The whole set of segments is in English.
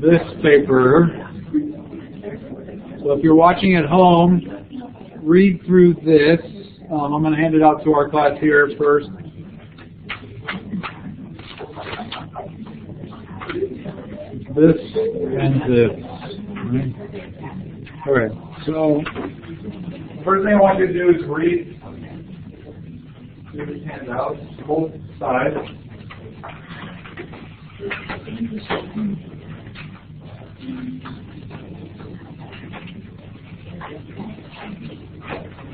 This paper, so if you're watching at home, read through this. I'm going to hand it out to our class here first. This and this. All right. So first thing I want you to do is read through this handout, both sides.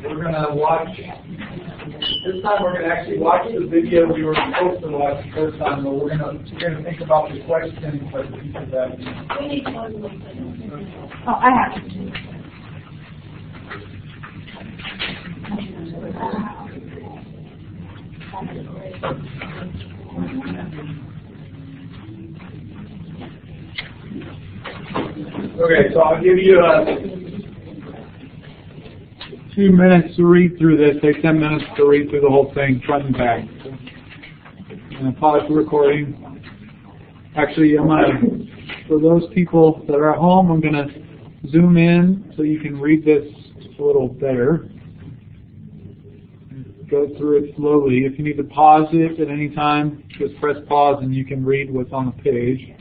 We're going to watch, this time we're going to actually watch the video we were supposed to watch the first time, but we're going to think about the questions that the teacher's asking. Oh, I have it. Okay, so I'll give you 2 minutes to read through this. Take 10 minutes to read through the whole thing, front and back. I'm going to pause the recording. Actually, for those people that are at home, I'm going to zoom in so you can read this a little better. Go through it slowly. If you need to pause it at any time, just press pause and you can read what's on the page.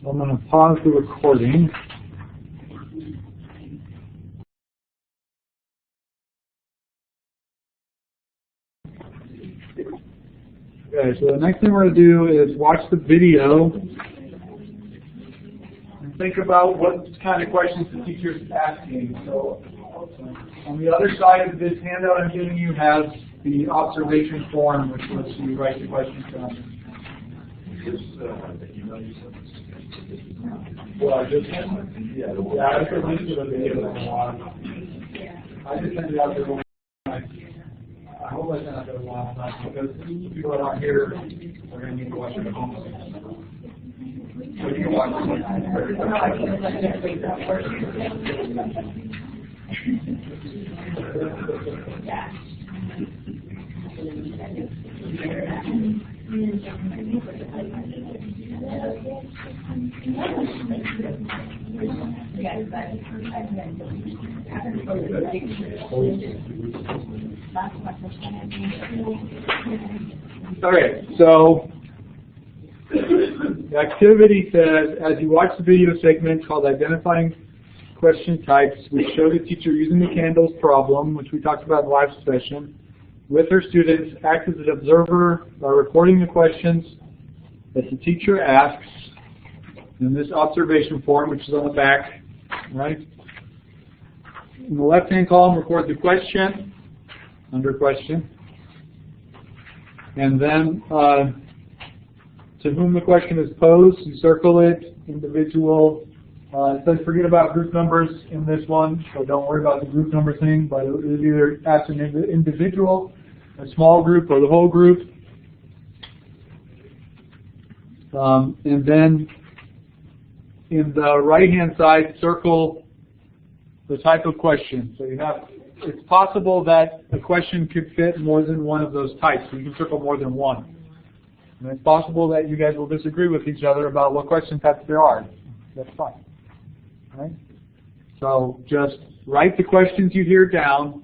So I'm going to pause the recording. Okay, so the next thing we're going to do is watch the video and think about what kind of questions the teacher is asking. So on the other side of this handout I'm giving you has the observation form, which lets you write the questions down. Well, I just I put links to the video that I want. I just sent it out there. I hope I sent it out there last night because people that aren't here are going to need to watch it at home. So you can watch Okay, so the activity says, as you watch the video segment called Identifying Question Types, we show the teacher using the candles problem, which we talked about in the last session, with her students, act as an observer by recording the questions that the teacher asks in this observation form, which is on the back, right? In the left-hand column, record the question, under question, and then to whom the question is posed, you circle it, individual. It says forget about group numbers in this one, so don't worry about the group number thing, but it is either ask an individual, a small group, or the whole group. And then in the right-hand side, circle the type of question. So you have, it's possible that a question could fit more than one of those types. So you can circle more than one. And it's possible that you guys will disagree with each other about what question types there are. that's fine. Right? So just write the questions you hear down,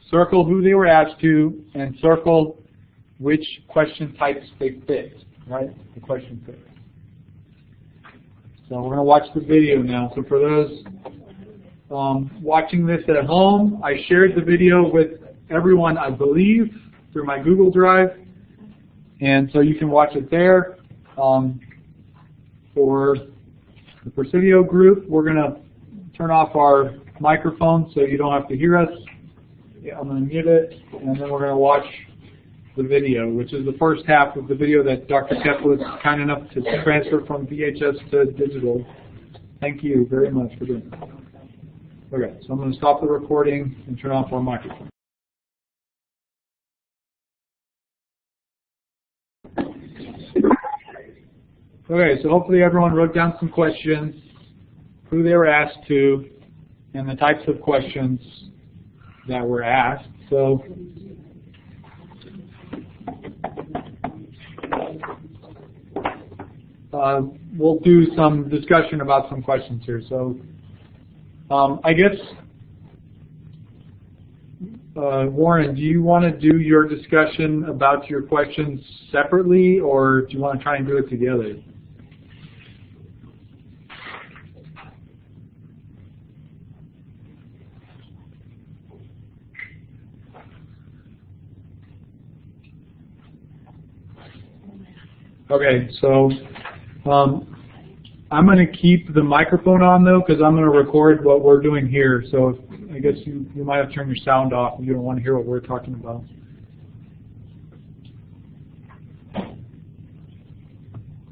circle who they were asked to, and circle which question types they fit, right? The question fit. So we're going to watch the video now. So for those watching this at home, I shared the video with everyone, I believe, through my Google Drive. And so you can watch it there. For the Presidio group, we're going to turn off our microphone so you don't have to hear us. Yeah, I'm going to mute it, and then we're going to watch the video, which is the first half of the video that Dr. Kepp was kind enough to transfer from VHS to digital. Thank you very much for doing that. Okay, so I'm going to stop the recording and turn off our microphone. Okay, so hopefully everyone wrote down some questions, who they were asked to, and the types of questions that were asked. So we'll do some discussion about some questions here. So I guess, Warren, do you want to do your discussion about your questions separately, or do you want to try and do it together? Okay, so I'm going to keep the microphone on, though, because I'm going to record what we're doing here. So I guess you might have to turn your sound off if you don't want to hear what we're talking about.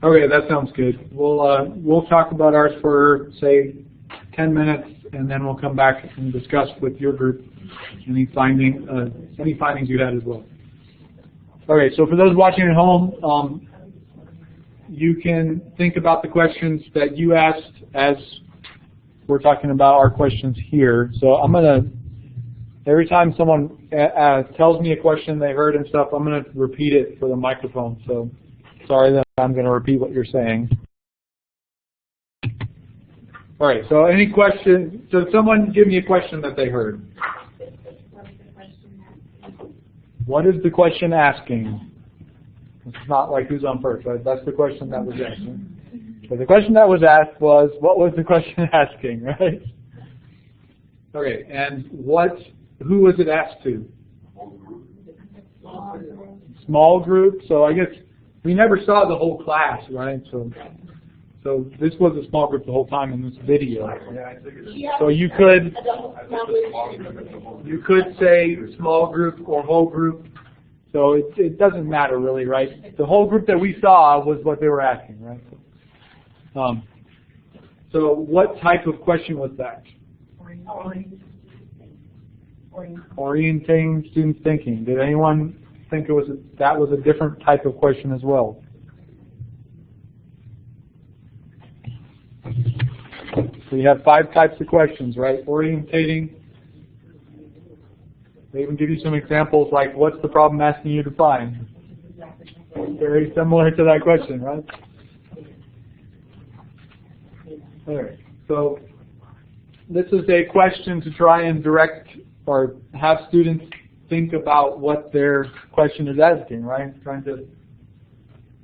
Okay, that sounds good. We'll talk about ours for, say, 10 minutes, and then we'll come back and discuss with your group any findings you had as well. Okay, so for those watching at home, you can think about the questions that you asked as we're talking about our questions here. So I'm going to, every time someone tells me a question they heard and stuff, I'm going to repeat it for the microphone. So sorry that I'm going to repeat what you're saying. All right, so any question, so someone give me a question that they heard. What is the question asking? It's not like who's on first, right? That's the question that was asked. So the question that was asked was, what was the question asking, right? Okay, and who was it asked to? Small group. So I guess we never saw the whole class, right? So this was a small group the whole time in this video. So you could say small group or whole group. So it doesn't matter really, right? The whole group that we saw was what they were asking, right? So what type of question was that? Orienting students' thinking. Did anyone think that was a different type of question as well? So you have 5 types of questions, right? Orientating. They even give you some examples like, what's the problem asking you to find? Very similar to that question, right? All right. So this is a question to try and direct or have students think about what their question is asking, right? Trying to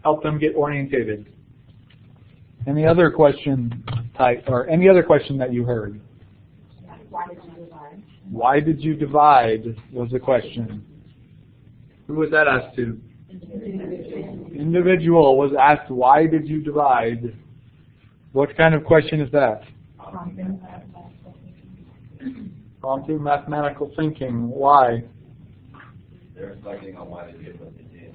help them get orientated. Any other question type, or any other question that you heard? Why did you divide? Why did you divide was the question. Who was that asked to? Individual was asked, why did you divide? What kind of question is that? Prompting mathematical thinking. Why? They're reflecting on why they did what they did.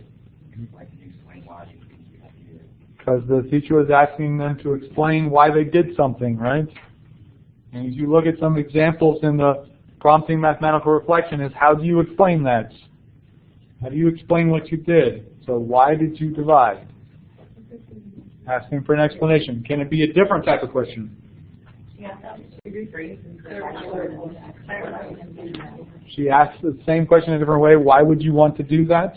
Like, can you explain why you think you have to do it? Because the teacher was asking them to explain why they did something, right? And as you look at some examples in the prompting mathematical reflection is, how do you explain that? How do you explain what you did? So why did you divide? Asking for an explanation. Can it be a different type of question? She asks the same question in a different way. Why would you want to do that?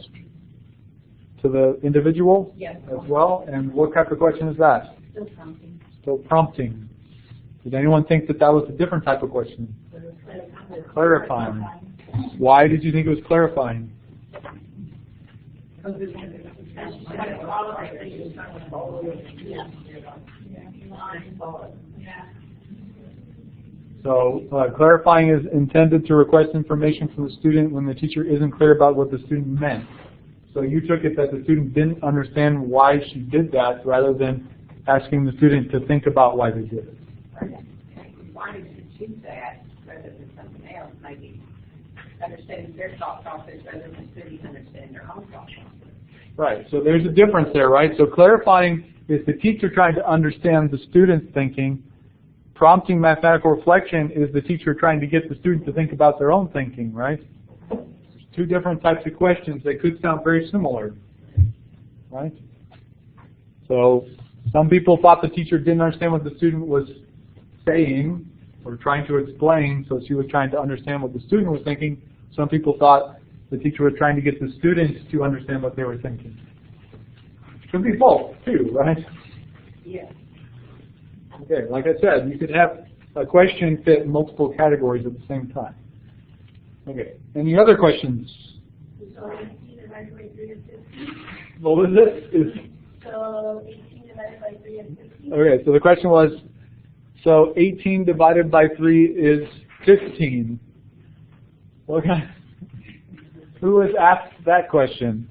To the individual? Yes. As well? And what type of question is that? Still prompting. Still prompting. Did anyone think that that was a different type of question? Clarifying. Why did you think it was clarifying? So clarifying is intended to request information from the student when the teacher isn't clear about what the student meant. So you took it that the student didn't understand why she did that rather than asking the student to think about why they did it. Why did you choose that rather than something else? Maybe understanding their thought process rather than students understanding their own thought process. Right, so there's a difference there, right? So clarifying is the teacher trying to understand the student's thinking. Prompting mathematical reflection is the teacher trying to get the student to think about their own thinking, right? There's two different types of questions that could sound very similar, right? So some people thought the teacher didn't understand what the student was saying or trying to explain, so she was trying to understand what the student was thinking. Some people thought the teacher was trying to get the students to understand what they were thinking. Could be both, too, right? Yeah. Okay, like I said, you could have a question fit in multiple categories at the same time. Okay, any other questions? So 18 divided by 3 is 15. What was it? So 18 divided by 3 is 15. Okay, so the question was, so 18 divided by 3 is 15. Okay. Who has asked that question?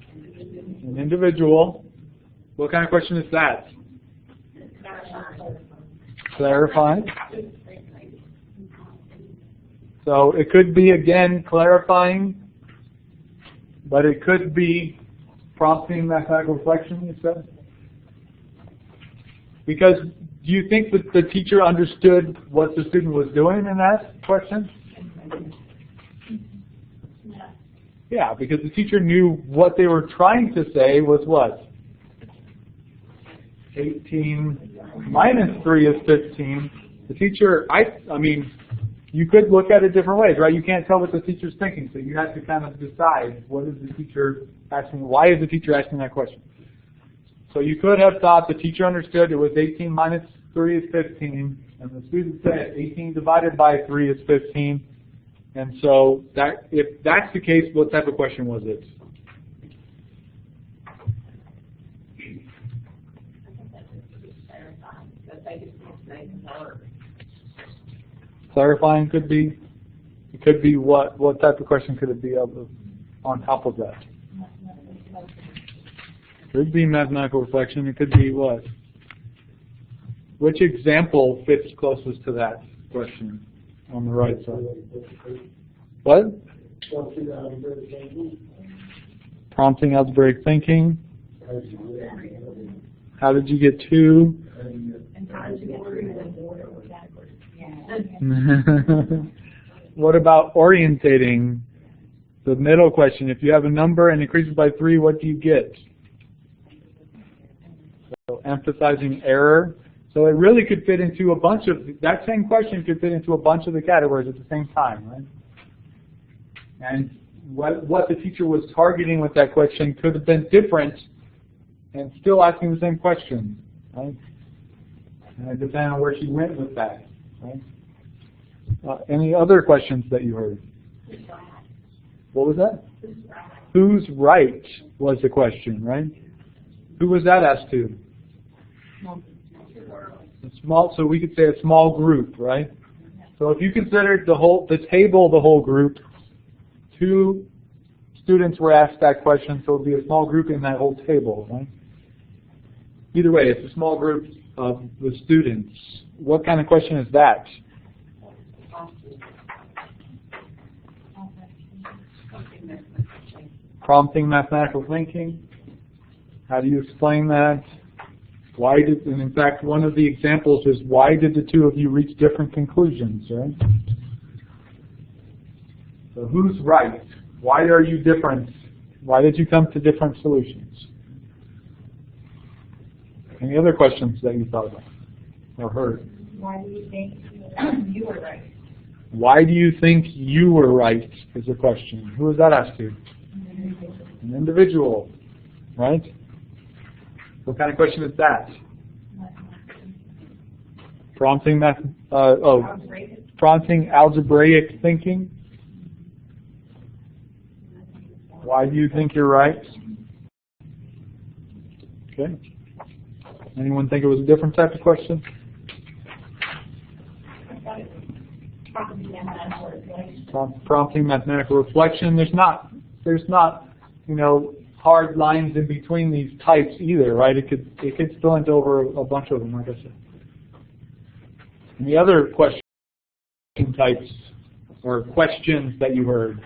An individual. What kind of question is that? Clarifying. So it could be, again, clarifying, but it could be prompting mathematical reflection, you said? Because do you think that the teacher understood what the student was doing in that question? Yeah, because the teacher knew what they were trying to say was what? 18 minus 3 is 15. The teacher, I mean, you could look at it different ways, right? You can't tell what the teacher's thinking, so you have to kind of decide what is the teacher asking, why is the teacher asking that question? So you could have thought the teacher understood it was 18 minus 3 is 15, and the student said 18 divided by 3 is 15. And so that, if that's the case, what type of question was it? Clarifying could be. It could be what? What type of question could it be on top of that? Could be mathematical reflection. It could be what? Which example fits closest to that question on the right side? What? Prompting algebraic thinking. How did you get 2? What about orientating? The middle question, if you have a number and increases by 3, what do you get? So emphasizing error. So it really could fit into a bunch of, that same question could fit into a bunch of the categories at the same time, right? And what the teacher was targeting with that question could have been different and still asking the same question, right? And it depends on where she went with that, right? Any other questions that you heard? What was that? Who's right was the question, right? Who was that asked to? A small, so we could say a small group, right? So if you considered the table the whole group, 2 students were asked that question, so it would be a small group in that whole table, right? Either way, it's a small group of the students. What kind of question is that? Prompting mathematical thinking. How do you explain that? Why did, and in fact, one of the examples is why did the 2 of you reach different conclusions, right? So who's right? Why are you different? Why did you come to different solutions? Any other questions that you thought of or heard? Why do you think you were right? Why do you think you were right is a question. Who was that asked to? An individual, right? What kind of question is that? Prompting prompting algebraic thinking. Why do you think you're right? Okay. Anyone think it was a different type of question? Prompting mathematical reflection. There's not, hard lines in between these types either, right? It could spill into over a bunch of them, like I said. And the other question types or questions that you heard.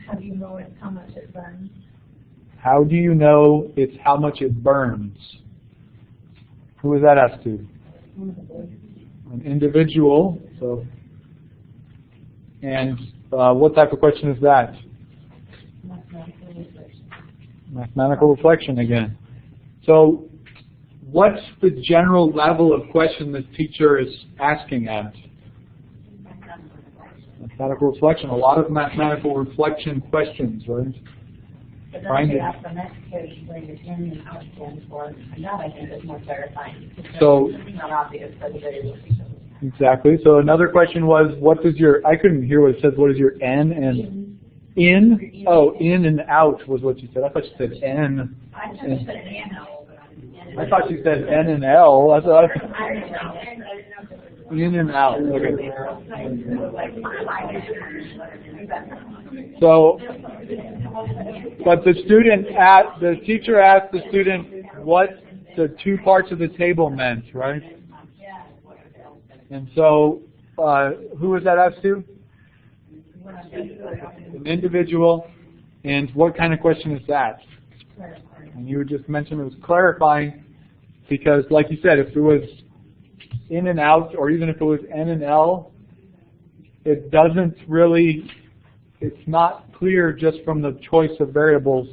How do you know it's how much it burns? How do you know it's how much it burns? Who was that asked to? An individual. So, and what type of question is that? Mathematical reflection again. So, what's the general level of question this teacher is asking at? Mathematical reflection. A lot of mathematical reflection questions, right? But then they ask the next page where you're in and out stands for, and that I think is more clarifying. So, it's not obvious for the video. Exactly. So another question was, what does your, I couldn't hear what it says, what is your N and in? Oh, in and out was what you said. I thought you said N. I thought you said N-L. I thought you said N and L. I thought in and out. Okay. So, but the teacher asked the student what the two parts of the table meant, right? And so, who was that asked to? An individual. And what kind of question is that? And you just mentioned it was clarifying because, like you said, if it was in and out, or even if it was N and L, it doesn't really, it's not clear just from the choice of variables,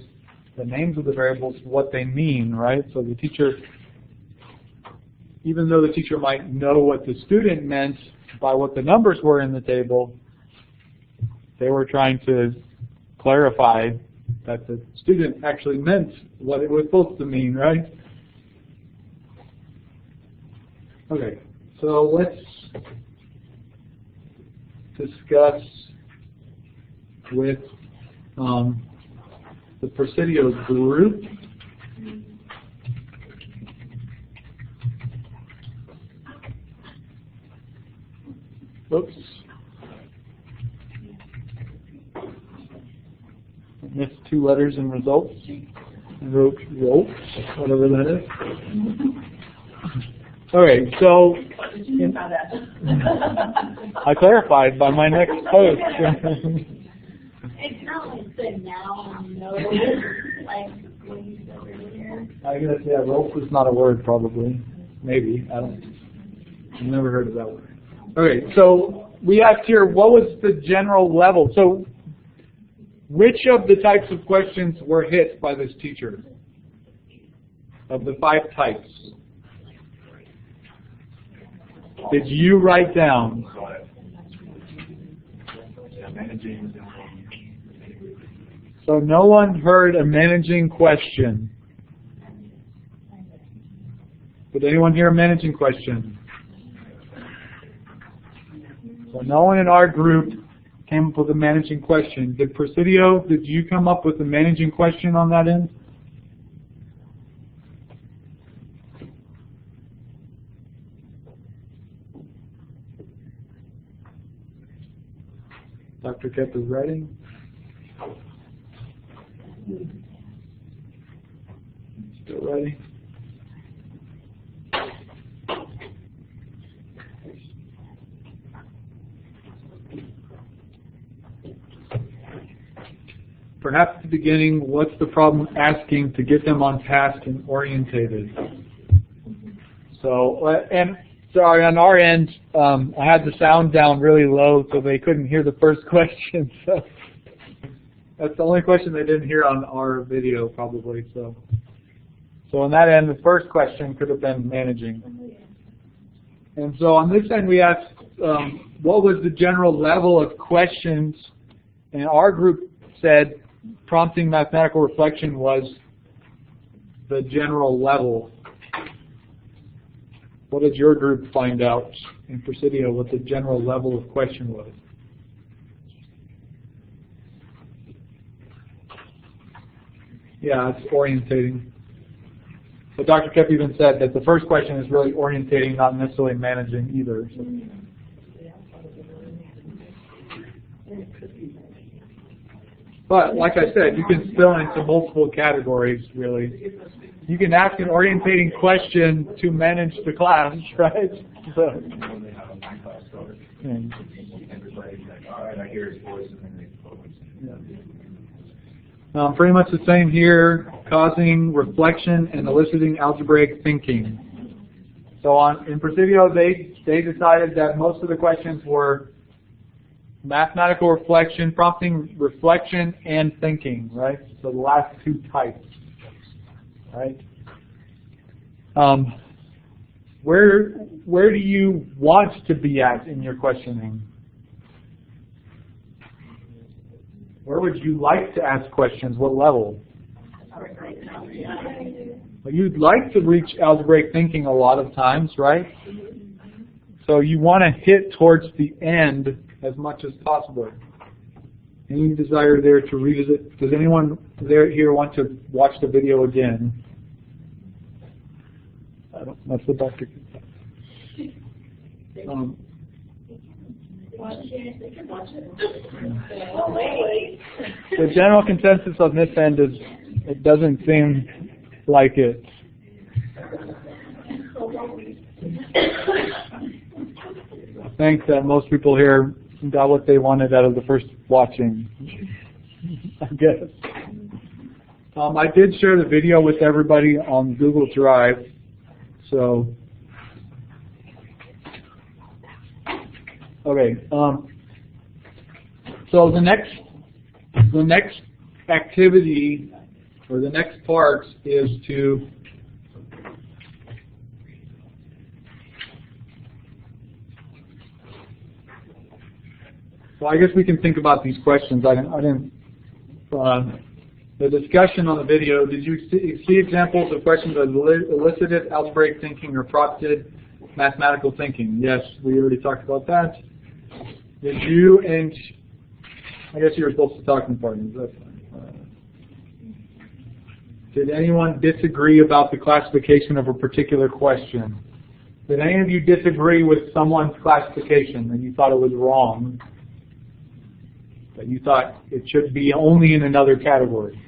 the names of the variables, what they mean, right? So the teacher, even though the teacher might know what the student meant by what the numbers were in the table, they were trying to clarify that the student actually meant what it was supposed to mean, right? Okay, so let's discuss with the Presidio group. Oops. I missed two letters in results. I wrote results, whatever that is. Okay, so I clarified by my next post. It's not like the noun, no, like when you said earlier. I guess, yeah, rope is not a word, probably. Maybe. I've never heard of that word. Okay, so we asked here, what was the general level? So, which of the types of questions were hit by this teacher? Of the 5 types? Did you write down? So no one heard a managing question. Did anyone hear a managing question? So no one in our group came up with a managing question. Did Presidio, did you come up with a managing question on that end? Dr. Kep is writing. Still writing. Perhaps at the beginning, what's the problem asking to get them on task and orientated? So, and sorry, on our end, I had the sound down really low so they couldn't hear the first question. So that's the only question they didn't hear on our video, probably. So on that end, the first question could have been managing. And so on this end, we asked, what was the general level of questions? And our group said prompting mathematical reflection was the general level. What did your group find out in Presidio what the general level of question was? Yeah, it's orientating. But Dr. Kep even said that the first question is really orientating, not necessarily managing either. So. But like I said, you can spill into multiple categories, really. You can ask an orientating question to manage the class, right? So, pretty much the same here, causing reflection and eliciting algebraic thinking. So in Presidio, they decided that most of the questions were mathematical reflection, prompting reflection and thinking, right? So the last two types, right? Where do you want to be at in your questioning? Where would you like to ask questions? What level? Well, you'd like to reach algebraic thinking a lot of times, right? So you want to hit towards the end as much as possible. Any desire there to revisit? Does anyone here want to watch the video again? That's what Dr. The general consensus on this end is it doesn't seem like it. I think that most people here got what they wanted out of the first watching, I guess. I did share the video with everybody on Google Drive, so okay. So the next activity or the next part is to I guess we can think about these questions. I didn't. The discussion on the video. Did you see examples of questions that elicited algebraic thinking or prompted mathematical thinking? Yes, we already talked about that. Did you and I guess you were supposed to talk in partners. That's fine. Did anyone disagree about the classification of a particular question? Did any of you disagree with someone's classification and you thought it was wrong? That you thought it should be only in another category?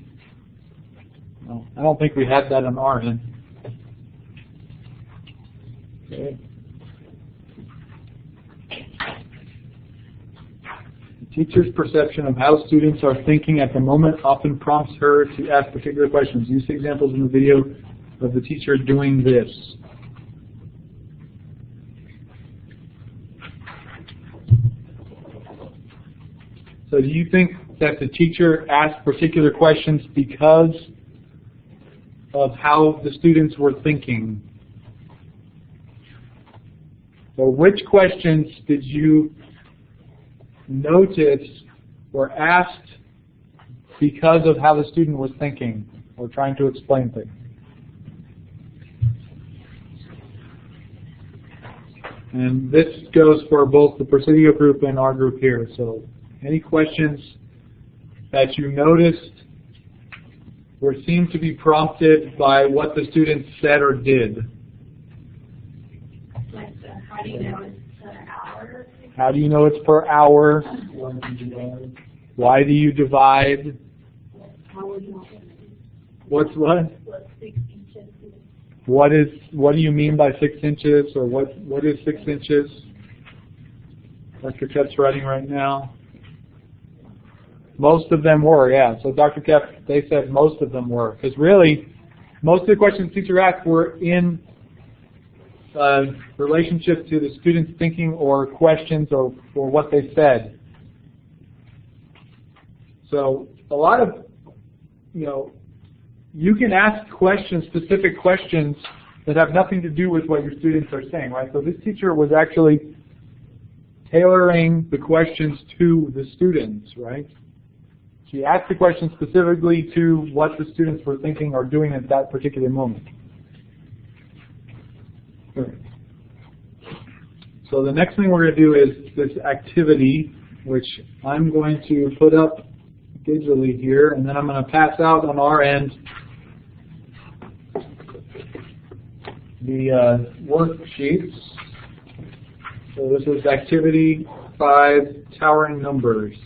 No, I don't think we had that on our end. Okay. The teacher's perception of how students are thinking at the moment often prompts her to ask particular questions. Use examples in the video of the teacher doing this. So do you think that the teacher asked particular questions because of how the students were thinking? So which questions did you notice were asked because of how the student was thinking or trying to explain things? And this goes for both the Presidio group and our group here. So any questions that you noticed or seemed to be prompted by what the students said or did? Like how do you know it's per hour? How do you know it's per hour? Why do you divide? How would you What's what? what 6 inches is? What do you mean by 6 inches, or what is 6 inches? Dr. Kep's writing right now. Most of them were, yeah. So Dr. Kep, they said most of them were, because really, most of the questions the teacher asked were in relationship to the students' thinking or questions or what they said. So a lot of, you can ask questions, specific questions that have nothing to do with what your students are saying, right? So this teacher was actually tailoring the questions to the students, right? She asked the question specifically to what the students were thinking or doing at that particular moment. So the next thing we're going to do is this activity, which I'm going to put up digitally here, and then I'm going to pass out on our end the worksheets. So this is activity 5, towering numbers.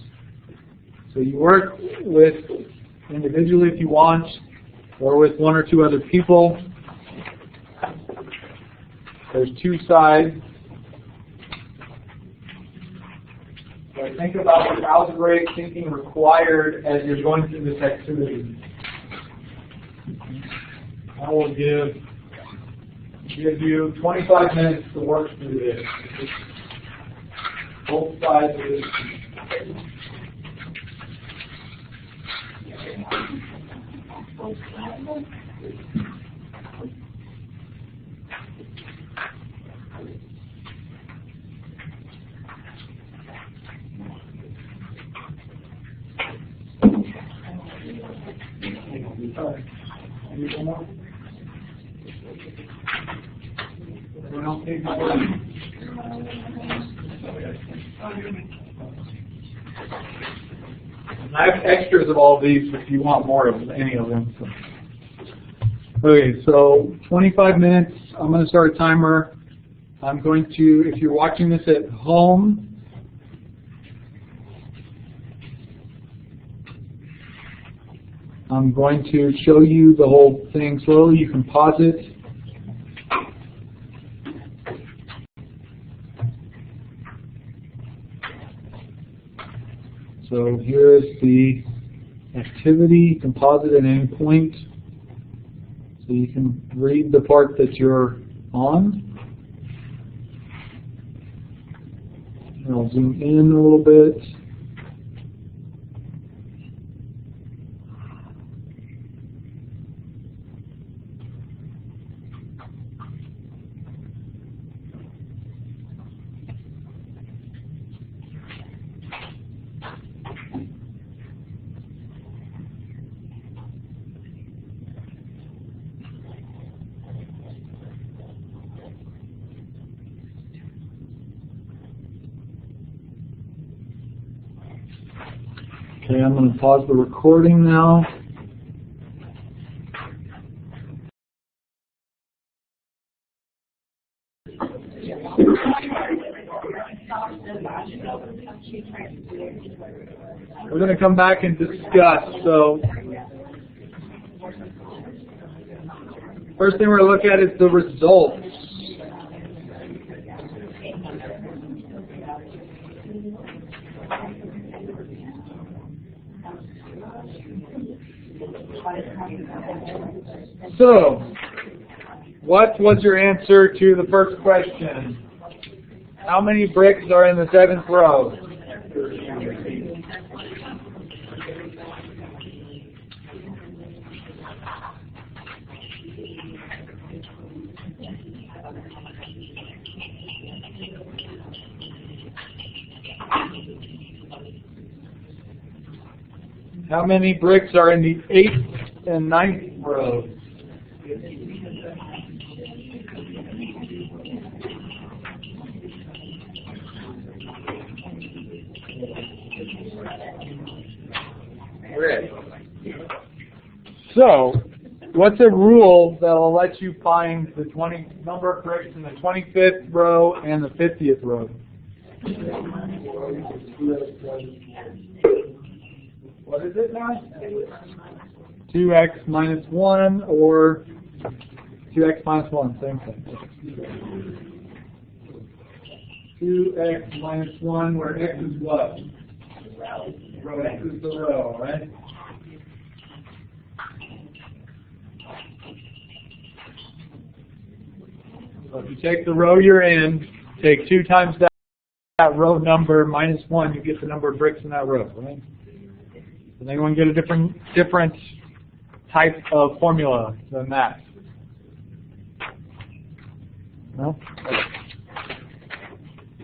So you work with individually if you want, or with one or two other people. There's 2 sides. So think about the algebraic thinking required as you're going through this activity. I will give you 25 minutes to work through this. Both sides of this. I have extras of all these if you want more of any of them. So. Okay, so 25 minutes. I'm going to start a timer. I'm going to, if you're watching this at home, I'm going to show you the whole thing slowly. You can pause it. So here is the activity. You can pause it at any point. So you can read the part that you're on. And I'll zoom in a little bit. Okay, I'm going to pause the recording now. We're going to come back and discuss. So, first thing we're going to look at is the results. So, what was your answer to the first question? How many bricks are in the 7th row? How many bricks are in the 8th and 9th rows? So, what's a rule that will let you find the number of bricks in the 25th row and the 50th row? What is it now? 2x minus 1 or 2x minus 1, same thing. 2x minus 1, where x is what? Row x is the row, right? So if you take the row you're in, take 2 times that row number minus 1, you get the number of bricks in that row, right? Does anyone get a different type of formula than that? No?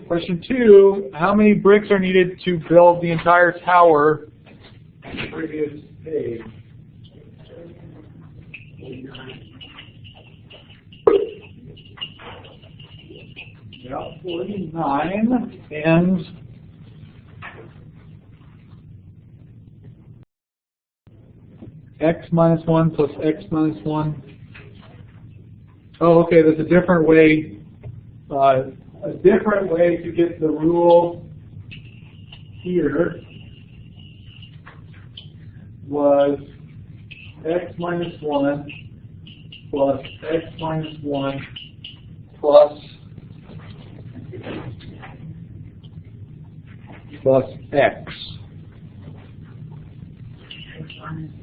Question 2, how many bricks are needed to build the entire tower on the previous page? Yeah, 49 and x minus 1 plus x minus 1. Oh, okay, there's a different way. A different way to get the rule here was x minus 1 plus x minus 1 plus x.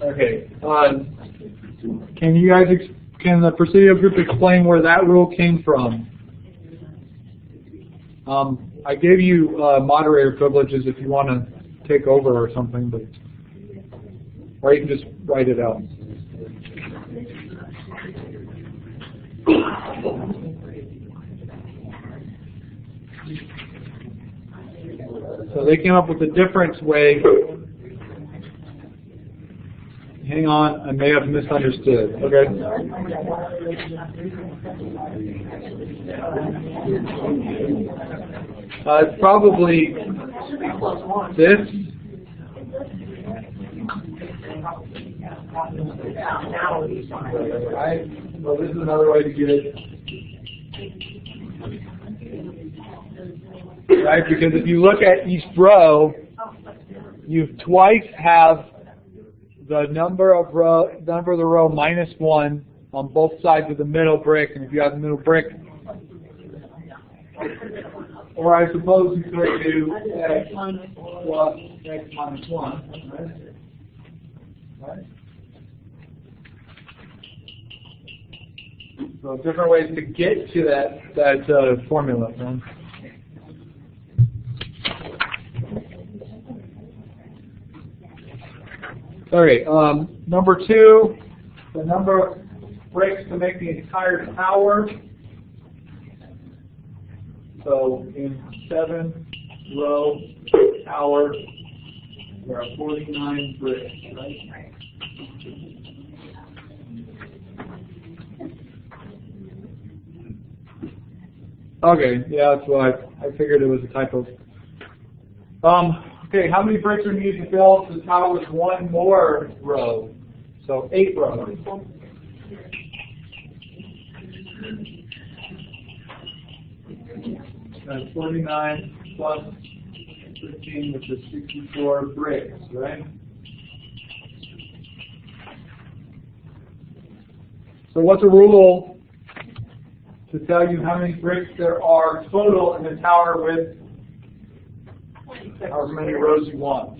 Okay. Can you guys, can the Presidio group explain where that rule came from? I gave you moderator privileges if you want to take over or something, but or you can just write it out. So they came up with a different way. Hang on, I may have misunderstood. Okay. It's probably this. Right. Well, this is another way to get it. Right, because if you look at each row, you twice have the number of the row minus 1 on both sides of the middle brick, and if you have the middle brick, or I suppose you could do x plus x minus 1, right? So different ways to get to that formula. Then. Okay, number 2, the number of bricks to make the entire tower. So in 7-row tower, there are 49 bricks, right? Okay, yeah, that's what I figured it was a typo. Okay, how many bricks are needed to build the tower with one more row? So 8 rows. That's 49 plus 15, which is 64 bricks, right? So what's a rule to tell you how many bricks there are total in the tower with however many rows you want?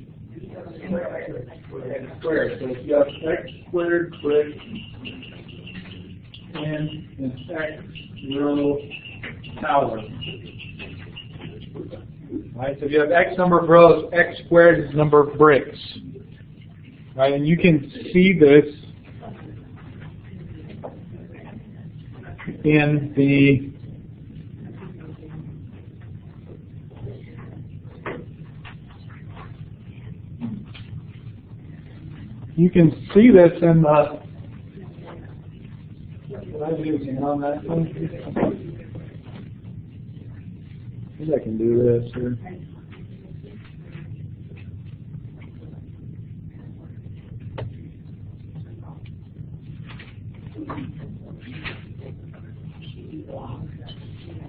Squared. So if you have x squared bricks in an x row tower. Right? So if you have x number of rows, x squared is the number of bricks. Right? And you can see this in the what I'm using on that one. I think I can do this here.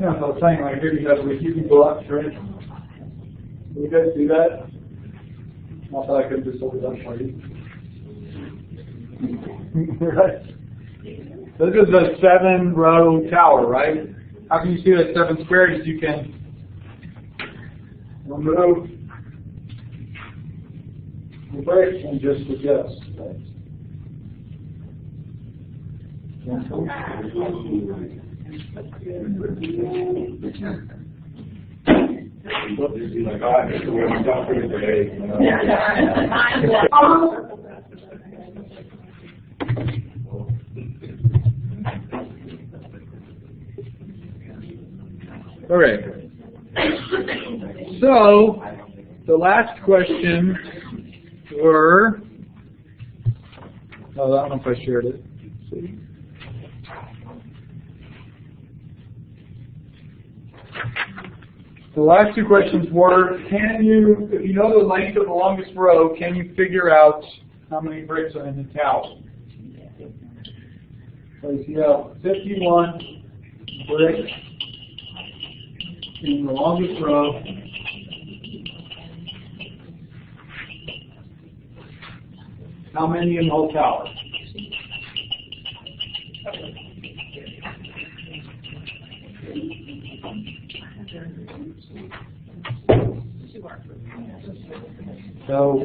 Yeah, so I was saying right here you have repeating blocks, right? Can you guys do that? Not that I could just hold it up for you. Right. This is a 7-row tower, right? How can you see that 7 squared is you can remove the bricks and just adjust. Right? Okay. So the last questions were. Oh, I don't know if I shared it. Let's see. The last two questions were, can you, if you know the length of the longest row, can you figure out how many bricks are in the tower? So if you have 51 bricks in the longest row, how many in the whole tower? So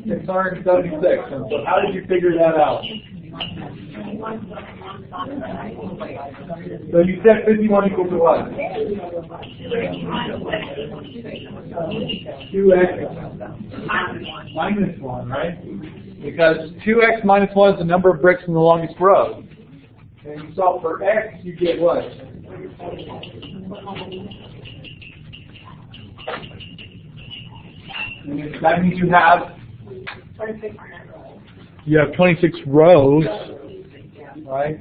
676. And so how did you figure that out? So you said 51 equals to what? 2x minus 1, right? Because 2x minus 1 is the number of bricks in the longest row. And you solve for x, you get what? And that means you have 26 rows, right?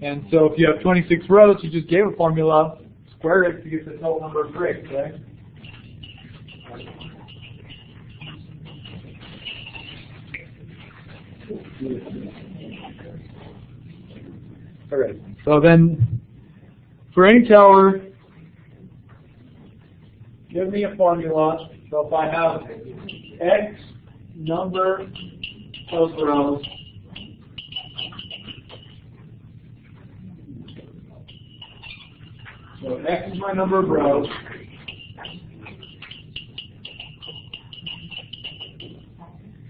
And so if you have 26 rows, you just gave a formula, square it to get the total number of bricks, right? All right. So then, for any tower, give me a formula. So if I have x number of rows so x is my number of rows,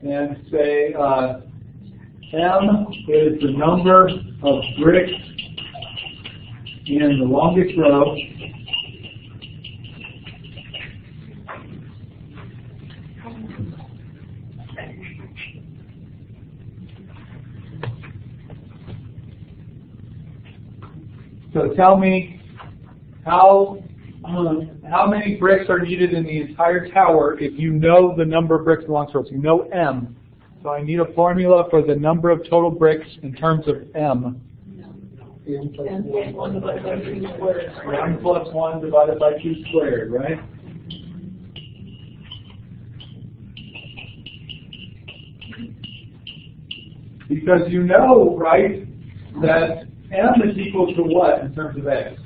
and say m is the number of bricks in the longest row, so tell me how many bricks are needed in the entire tower if you know the number of bricks in the longest row. So you know m. So I need a formula for the number of total bricks in terms of m. M plus 1 divided by 2 squared, right? Because you know, right, that m is equal to what in terms of x?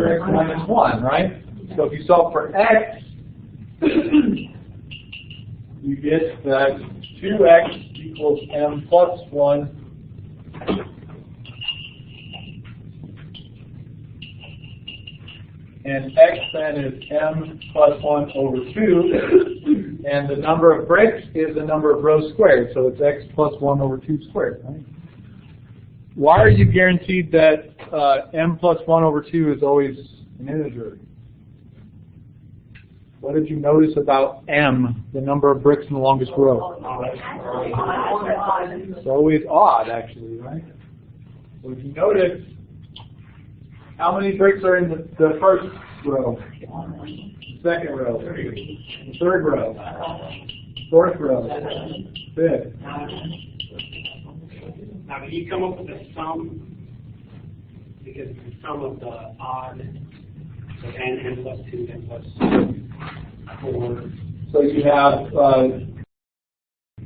X minus 1, right? So if you solve for x, you get that 2x equals m plus 1 and x then is m plus 1 over 2, and the number of bricks is the number of rows squared, so it's x plus 1 over 2 squared, right? Why are you guaranteed that m plus 1 over 2 is always an integer? What did you notice about m, the number of bricks in the longest row? It's always odd, actually, right? So if you notice, how many bricks are in the first row, second row, the third row, fourth row, fifth? Now, can you come up with a sum? Because it's the sum of the odd, so n plus 2, n plus 4. So you have,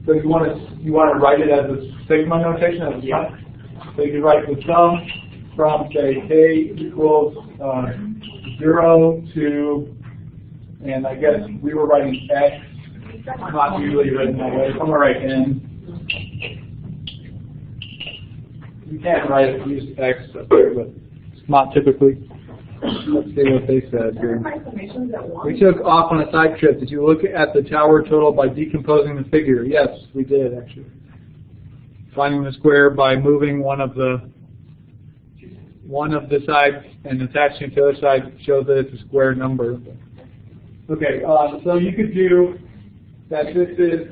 so you want to write it as a sigma notation, as a sum? So you write the sum from, say, k equals 0 to, and I guess we were writing x, not usually written that way, somewhere right n. You can't write it, use x up there, but not typically. Let's see what they said here. We took off on a side trip. Did you look at the tower total by decomposing the figure? Yes, we did, actually. Finding the square by moving one of the sides and attaching it to the other side shows that it's a square number. Okay, so you could do that this is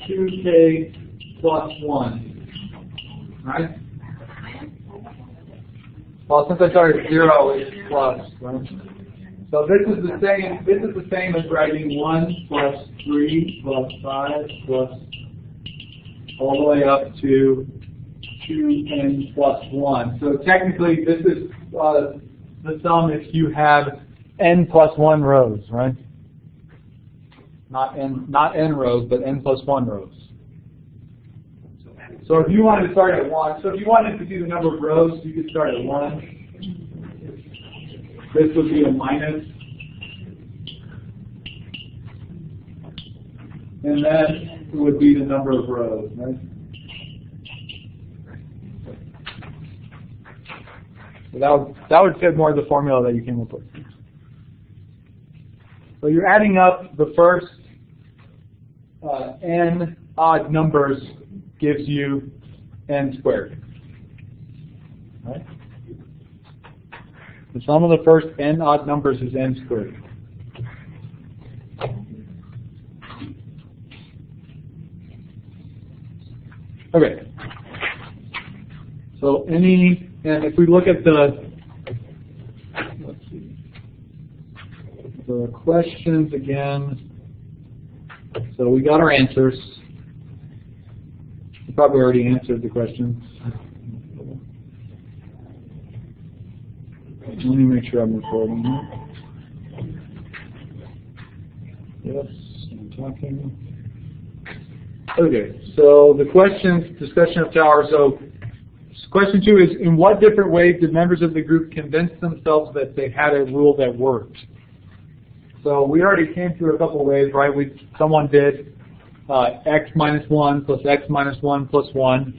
2k plus 1, right? Well, since I started at 0, it's plus, right? So this is the same. This is the same as writing 1 plus 3 plus 5 plus all the way up to 2n plus 1. So technically, this is the sum if you have n plus 1 rows, right? Not n rows, but n plus 1 rows. So if you wanted to start at 1, so if you wanted to do the number of rows, you could start at 1. This would be a minus. And then it would be the number of rows, right? So that would fit more of the formula that you came up with. So you're adding up the first n odd numbers gives you n squared. Right? The sum of the first n odd numbers is n squared. Okay. So and if we look at the, let's see, the questions again. So we got our answers. We probably already answered the questions. Let me make sure I'm recording here. Yes, I'm talking. Okay, so the questions, discussion of tower. So question 2 is, in what different ways did members of the group convince themselves that they had a rule that worked? So we already came through a couple of ways, right? Someone did x minus 1 plus x minus 1 plus 1.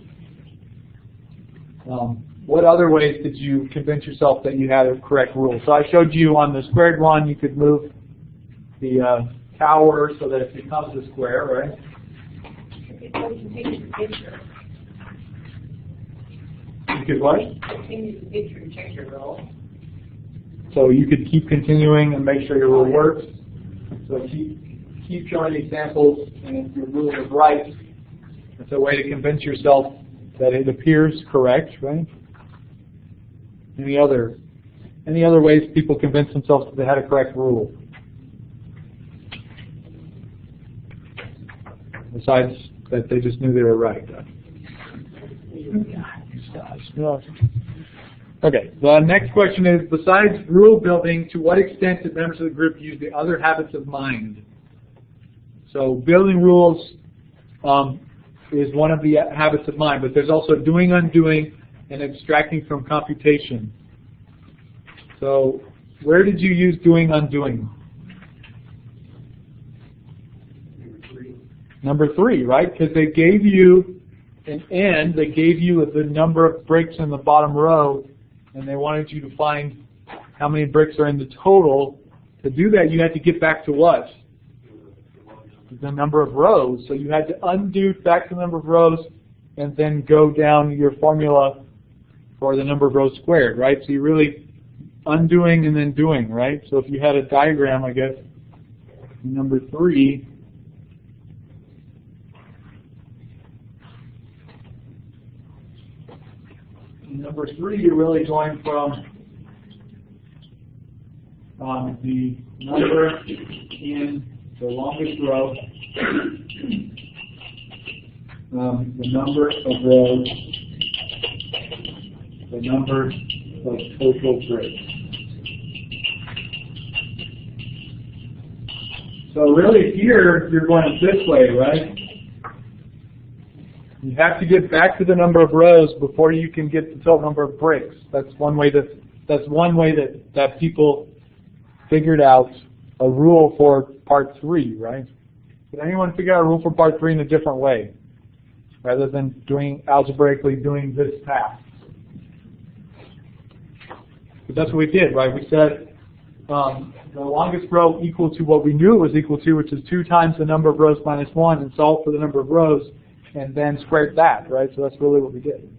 What other ways did you convince yourself that you had a correct rule? So I showed you on the squared one, you could move the tower so that it becomes a square, right? You could what? Continue the picture and change your rule. So you could keep continuing and make sure your rule works. So keep showing examples, and if your rule is right, it's a way to convince yourself that it appears correct, right? Any other ways people convince themselves that they had a correct rule? Besides that they just knew they were right. Okay, the next question is, besides rule building, to what extent did members of the group use the other habits of mind? So building rules is one of the habits of mind, but there's also doing, undoing, and abstracting from computation. So where did you use doing, undoing? Number 3, right? Because they gave you an n, they gave you the number of bricks in the bottom row, and they wanted you to find how many bricks are in the total. To do that, you had to get back to what? The number of rows. So you had to undo back to the number of rows and then go down your formula for the number of rows squared, right? So you're really undoing and then doing, right? So if you had a diagram, I guess, number 3, number 3, you're really going from the number in the longest row, the number of rows, the number of total bricks. So really here, you're going this way, right? You have to get back to the number of rows before you can get the total number of bricks. That's one way that people figured out a rule for part 3, right? Did anyone figure out a rule for part 3 in a different way, rather than doing algebraically doing this path? But that's what we did, right? We said the longest row equal to what we knew it was equal to, which is 2 times the number of rows minus 1, and solve for the number of rows, and then squared that, right? So that's really what we did.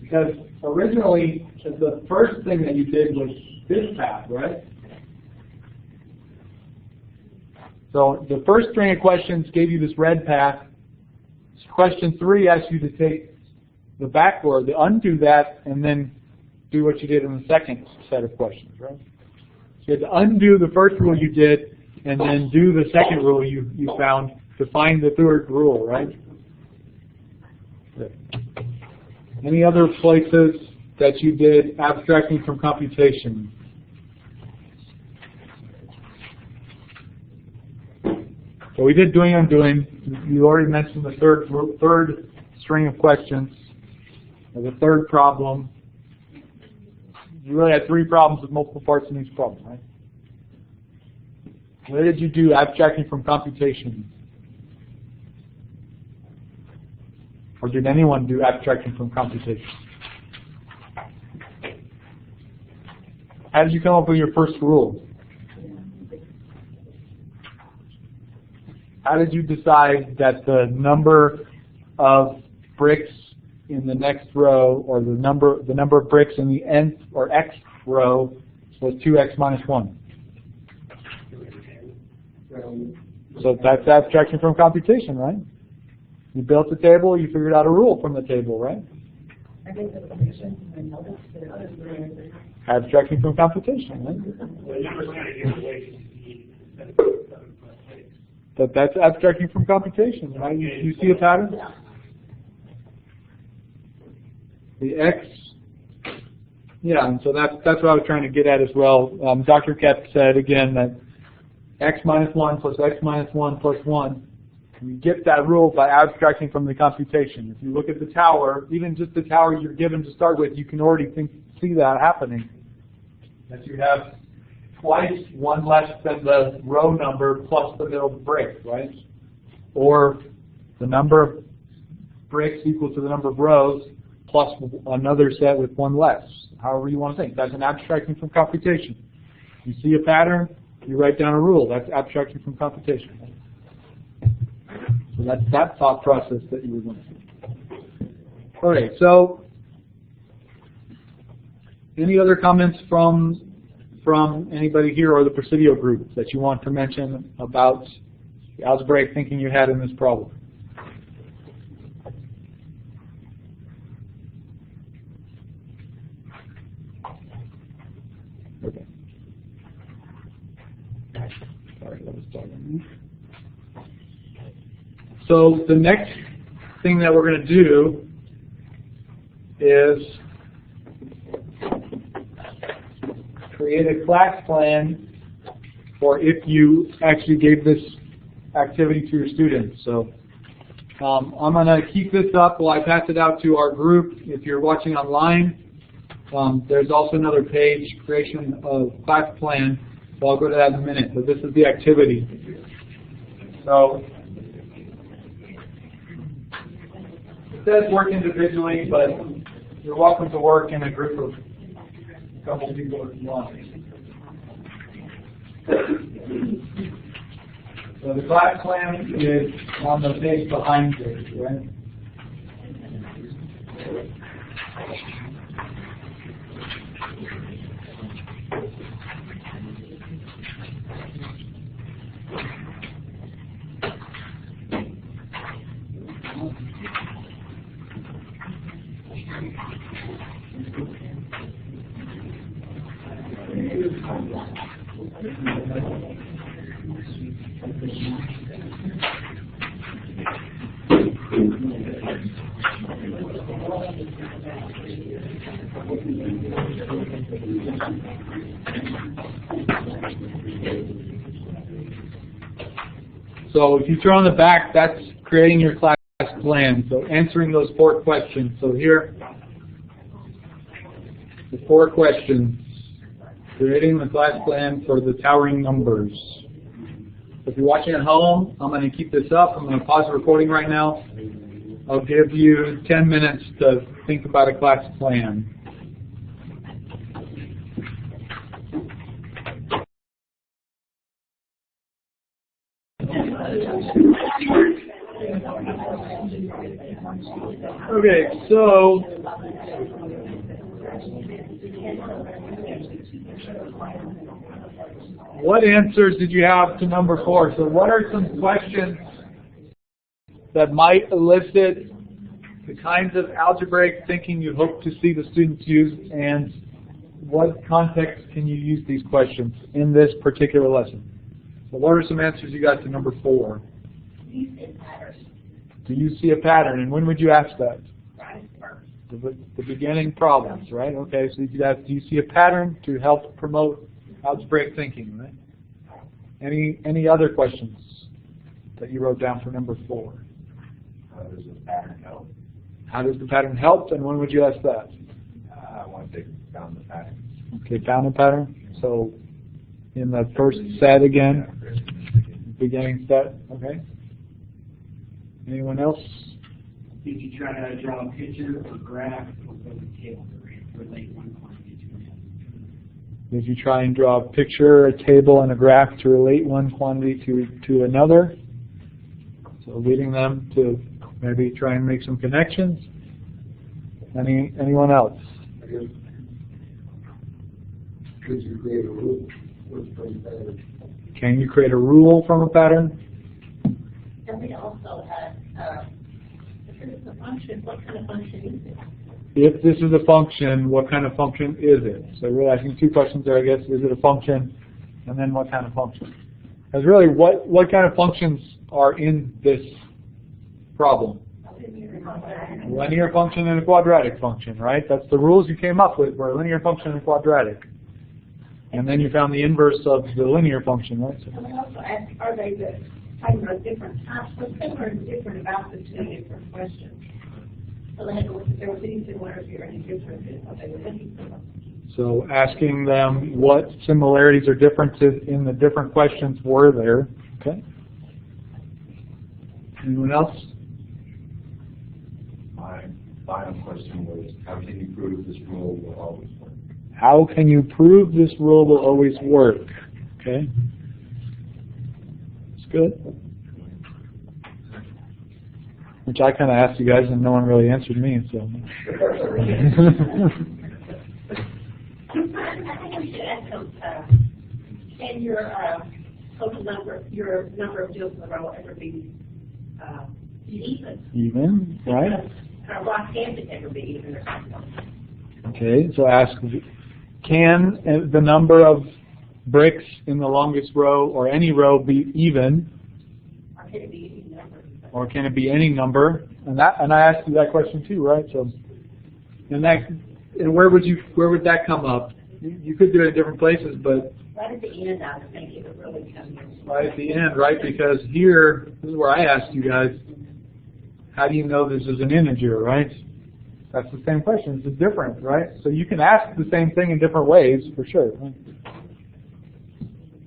Because originally, the first thing that you did was this path, right? So the first string of questions gave you this red path. Question 3 asked you to take the back or the undo that and then do what you did in the second set of questions, right? So you had to undo the first rule you did and then do the second rule you found to find the third rule, right? Good. Any other places that you did abstracting from computation? So we did doing undoing. You already mentioned the third string of questions, or the third problem. You really had 3 problems with multiple parts in each problem, right? Where did you do abstracting from computation? Or did anyone do abstracting from computation? How did you come up with your first rule? How did you decide that the number of bricks in the next row, or the number of bricks in the nth or x row, was 2x minus 1? So that's abstraction from computation, right? You built a table, you figured out a rule from the table, right? Abstraction from computation, right? But that's abstracting from computation, right? You see a pattern? The x, yeah, and so that's what I was trying to get at as well. Dr. Kep said again that x minus 1 plus x minus 1 plus 1, you get that rule by abstracting from the computation. If you look at the tower, even just the tower you're given to start with, you can already see that happening. That you have twice 1 less than the row number plus the middle brick, right? Or the number of bricks equal to the number of rows plus another set with 1 less. However you want to think. That's an abstracting from computation. You see a pattern, you write down a rule. That's abstracting from computation. So that's that thought process that you were going to see. Okay, so any other comments from anybody here or the Presidio group that you want to mention about the algebraic thinking you had in this problem? Okay. Sorry, that was talking. So the next thing that we're going to do is create a class plan for if you actually gave this activity to your students. So I'm going to keep this up while I pass it out to our group. If you're watching online, there's also another page, creation of class plan. So I'll go to that in a minute. But this is the activity. So it says work individually, but you're welcome to work in a group of a couple of people if you want. So the class plan is on the page behind this, right? So if you turn on the back, that's creating your class plan. So answering those 4 questions. So here, the 4 questions. Creating the class plan for the towering numbers. So if you're watching at home, I'm going to keep this up. I'm going to pause the recording right now. I'll give you 10 minutes to think about a class plan. Okay, so what answers did you have to number 4? So what are some questions that might elicit the kinds of algebraic thinking you hope to see the students use, and what context can you use these questions in this particular lesson? So what are some answers you got to number 4? Do you see patterns? Do you see a pattern? And when would you ask that? Right first. The beginning problems, right? Okay, so you could ask, do you see a pattern to help promote algebraic thinking, right? Any other questions that you wrote down for number 4? How does the pattern help? How does the pattern help, and when would you ask that? I want to found the pattern. Okay, found a pattern. So in the first set again, beginning set, okay. Anyone else? Did you try to draw a picture or graph or build a table to relate one quantity to another? Did you try and draw a picture, a table, and a graph to relate one quantity to another? So leading them to maybe try and make some connections. Anyone else? Could you create a rule from a pattern? Can you create a rule from a pattern? And we also had, if it is a function, what kind of function is it? If this is a function, what kind of function is it? So we're asking 2 questions there, I guess. Is it a function? And then what kind of function? Because really, what kind of functions are in this problem? A linear function and a quadratic function, right? That's the rules you came up with, were a linear function and a quadratic. And then you found the inverse of the linear function, right? So, And we also asked, are they talking about different types? What's similar and different about the 2 different questions? So they had to look if there was any similarity or any difference in what they were looking for. so asking them what similarities or differences in the different questions were there. Okay. Anyone else? My final question was, how can you prove this rule will always work? How can you prove this rule will always work? Okay. That's good. Which I kind of asked you guys, and no one really answered me. So. I think we should ask them, can your total number, your number of deals in a row ever be even? Even, right? Why can't it ever be even or something? Okay, so ask, can the number of bricks in the longest row or any row be even? Or can it be any number? Or can it be any number? And I asked you that question too, right? So, and where would that come up? You could do it in different places, but Right at the end, I think it would really come in. right at the end, right? Because here, this is where I asked you guys, how do you know this is an integer, right? That's the same question. It's just different, right? So you can ask the same thing in different ways, for sure. Right?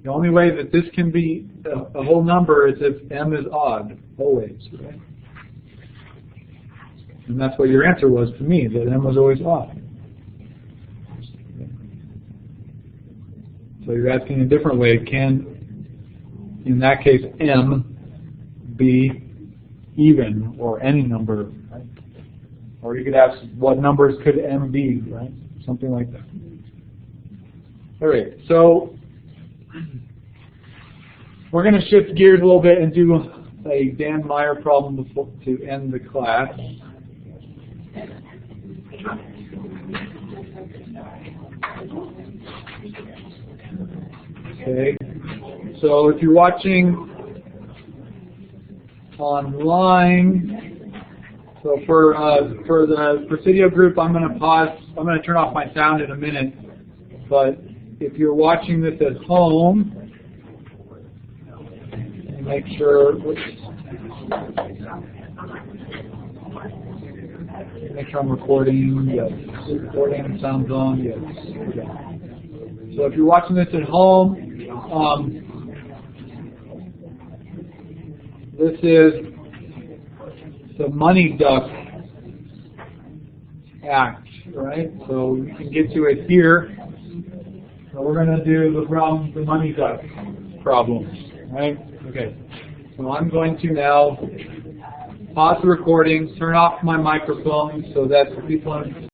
The only way that this can be a whole number is if m is odd, always, right? And that's what your answer was to me, that m was always odd. So you're asking a different way, can, in that case, m be even, or any number, right? Or you could ask, what numbers could m be, right? Something like that. All right, so we're going to shift gears a little bit and do a Dan Meyer problem to end the class. Okay, so if you're watching online, so for the Presidio group, I'm going to pause. I'm going to turn off my sound in a minute. But if you're watching this at home, make sure I'm recording. Yes, recording sounds on. Yes. Okay. So if you're watching this at home, this is the Money Duck Act, right? So you can get to it here. So we're going to do the Money Duck problems, right? Okay. So I'm going to now pause the recording, turn off my microphone so that the people on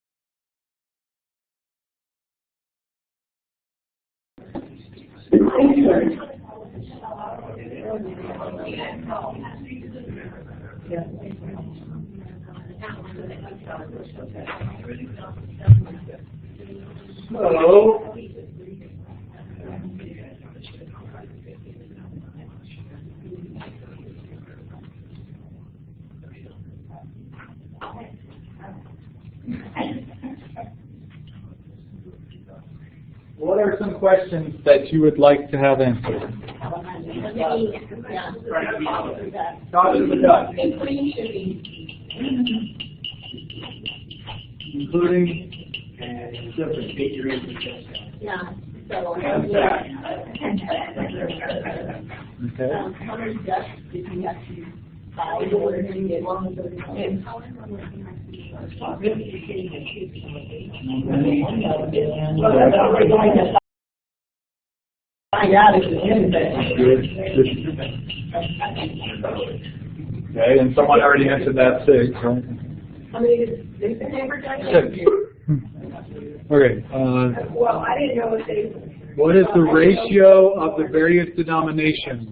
So, what are some questions that you would like to have answered? Talk to the duck. Including And different figure in Yeah, so, okay. how many ducks did you have to buy in order to get one of those? Find out if it's Okay, and someone already answered that 6, right? I mean, is the hamburger duck? 6. Okay. Well, I didn't know if they. What is the ratio of the various denominations?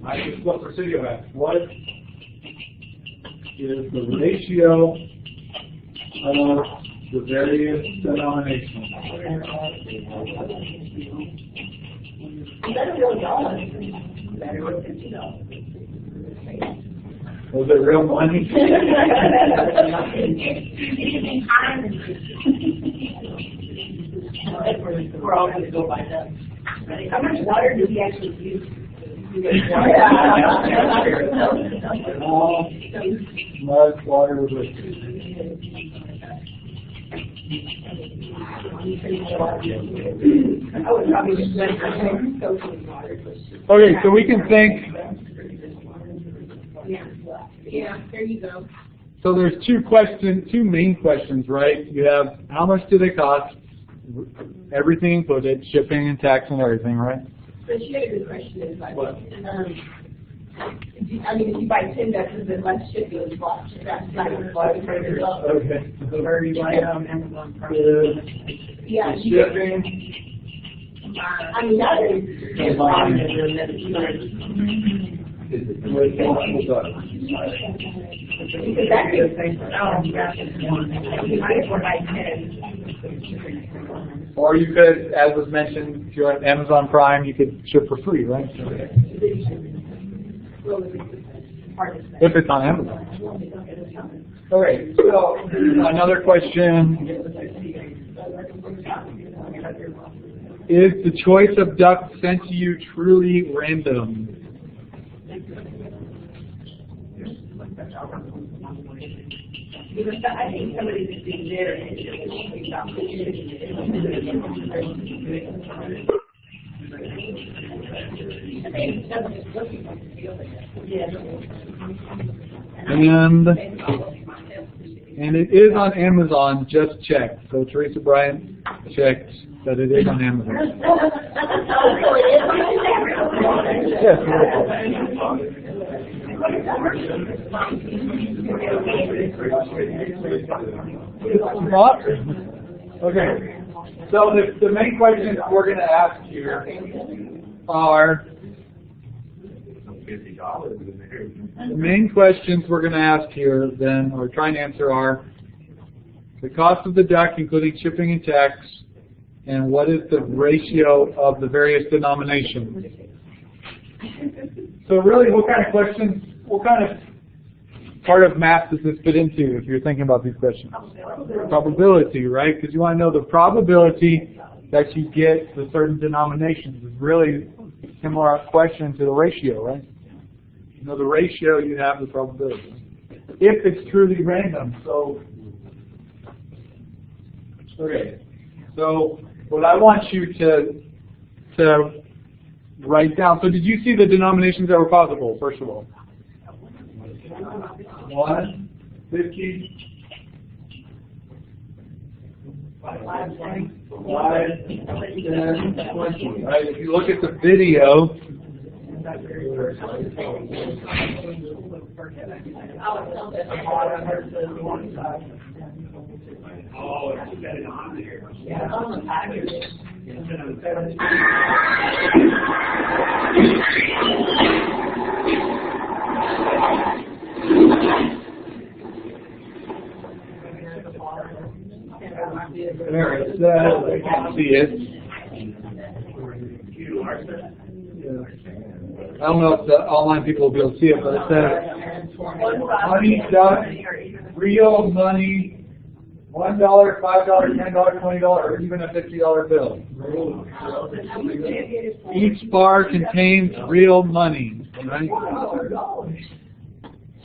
I just what Presidio asked. What is the ratio of the various denominations? Better really $1. Better with $50. Was it real money? We're all going to go by that. How much water do we actually use? Mud, water, liquid. I would probably just let it go to water. Okay, so we can think. Yeah, there you go. So there's two main questions, right? You have how much do they cost, everything included, shipping and tax and everything, right? But she had a good question. Is like, What? I mean, if you buy 10 ducks, then less shipping is lost. That's not Okay. Where you buy it on Amazon Prime. Yeah. Shipping. I mean, that is. Because that is. Or you could, as was mentioned, if you're on Amazon Prime, you could ship for free, right? If it's on Amazon. Okay, so another question. Is the choice of duck sent to you truly random? Because I think somebody's being there and and it is on Amazon, just checked. So Teresa Bryant checked that it is on Amazon. Okay, so the main questions we're going to ask here are, the main questions we're going to ask here then, or try and answer, are the cost of the duck, including shipping and tax, and what is the ratio of the various denominations. So really, what kind of questions, what kind of part of math does this fit into if you're thinking about these questions? Probability, right? Because you want to know the probability that you get the certain denominations is really a similar question to the ratio, right? You know the ratio, you have the probability. If it's truly random, so, okay. So what I want you to write down. So did you see the denominations that were possible, first of all? 1, 50, 5, 10, 20. Right? If you look at the video, Oh, it's got it on there. Yeah, it's on the package. says, I can't see it. I don't know if the online people will be able to see it, but it says, money duck, real money, $1, $5, $10, $20, or even a $50 bill. Each bar contains real money. Right?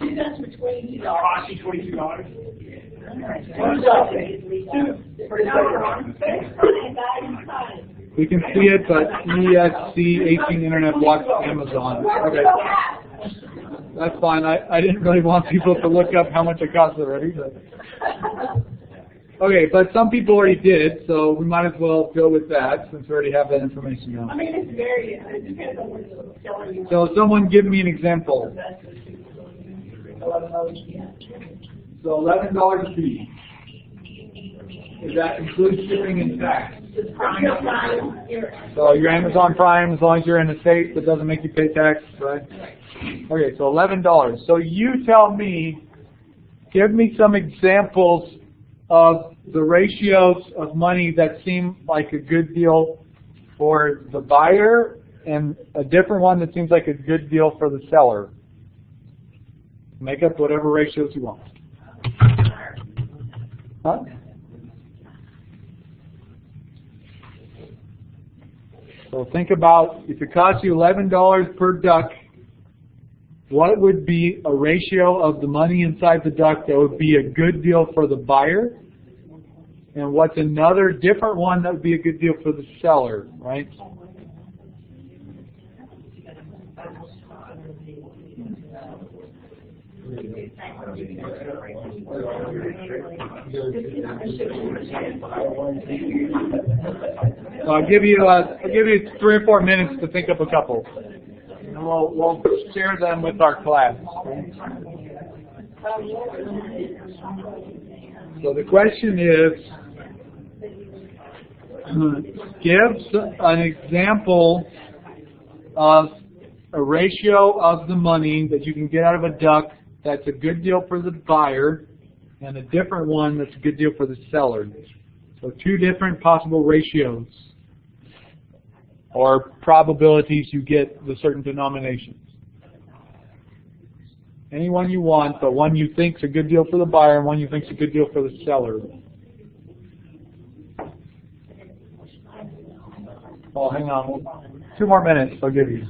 That's for $22. Cost you $22. We can see it, but ESC 18 Internet blocks Amazon. Okay. That's fine. I didn't really want people to look up how much it costs already. But. Okay, but some people already did, so we might as well go with that since we already have that information now. I mean, it's very, it depends on what the seller you So someone give me an example. So $11 a piece. Does that include shipping and tax? So your Amazon Prime, as long as you're in the state that doesn't make you pay tax, right? Okay, so $11. So you tell me, give me some examples of the ratios of money that seem like a good deal for the buyer and a different one that seems like a good deal for the seller. Make up whatever ratios you want. Huh? So think about, if it costs you $11 per duck, what would be a ratio of the money inside the duck that would be a good deal for the buyer? And what's another different one that would be a good deal for the seller, right? So I'll give you 3 or 4 minutes to think up a couple, and we'll share them with our class. So the question is, give an example of a ratio of the money that you can get out of a duck that's a good deal for the buyer, and a different one that's a good deal for the seller. So 2 different possible ratios or probabilities you get the certain denominations. Any one you want, but one you think's a good deal for the buyer and one you think's a good deal for the seller. Oh, hang on. 2 more minutes, I'll give you.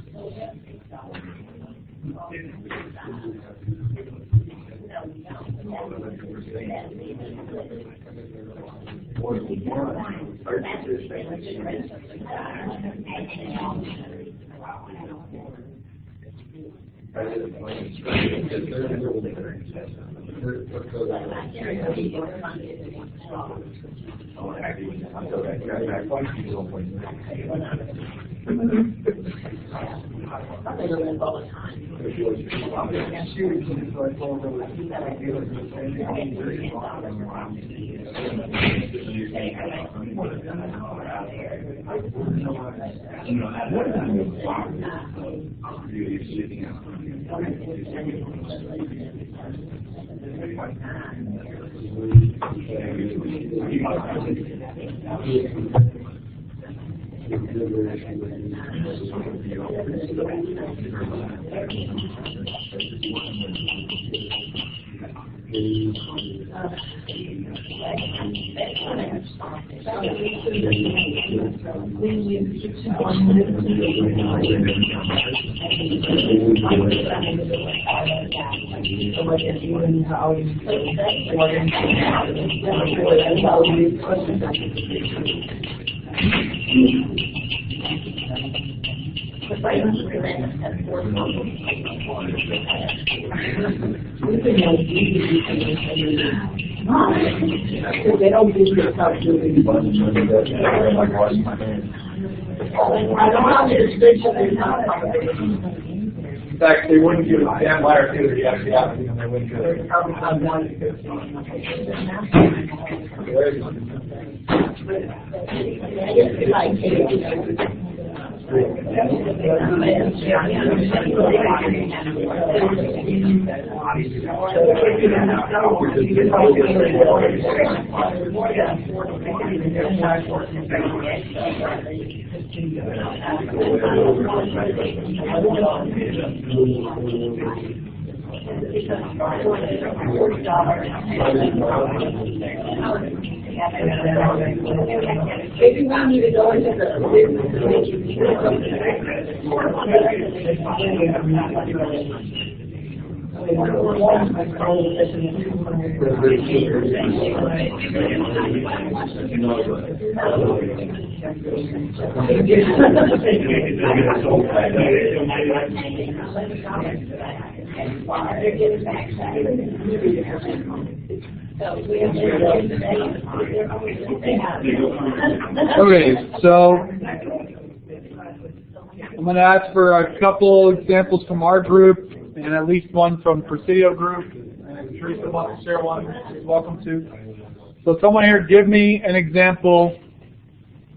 They don't do this stuff doing. I don't have the restriction. In fact, they wouldn't give a damn liar either. You actually have to, and they wouldn't give it. Maybe we need to go into Okay, so I'm going to ask for a couple examples from our group and at least one from Presidio group. And if Teresa wants to share one, she's welcome to. So someone here give me an example,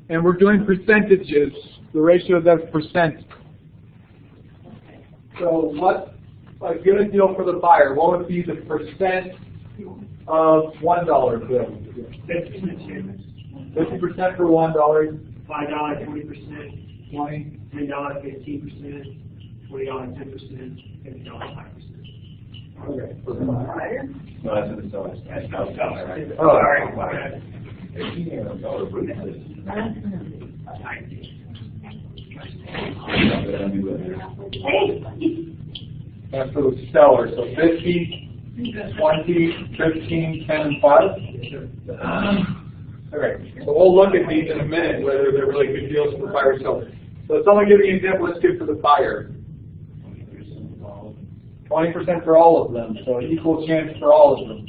and we're doing percentages, the ratio that's percent. So what's a good deal for the buyer? What would be the percent of $1 bill? 50%. 50% for $1. $5, 20%. 20. $10, 15%. $20, 10%. $50, 5%. Okay. No, that's in the sellers. That's no seller, right? Oh, all right. That's for the seller. So 50, 20, 15, 10, and 5? Okay. So we'll look at these in a minute, whether they're really good deals for the buyer or seller. So someone give me an example. Let's give for the buyer. 20% for all of them. So equal chance for all of them.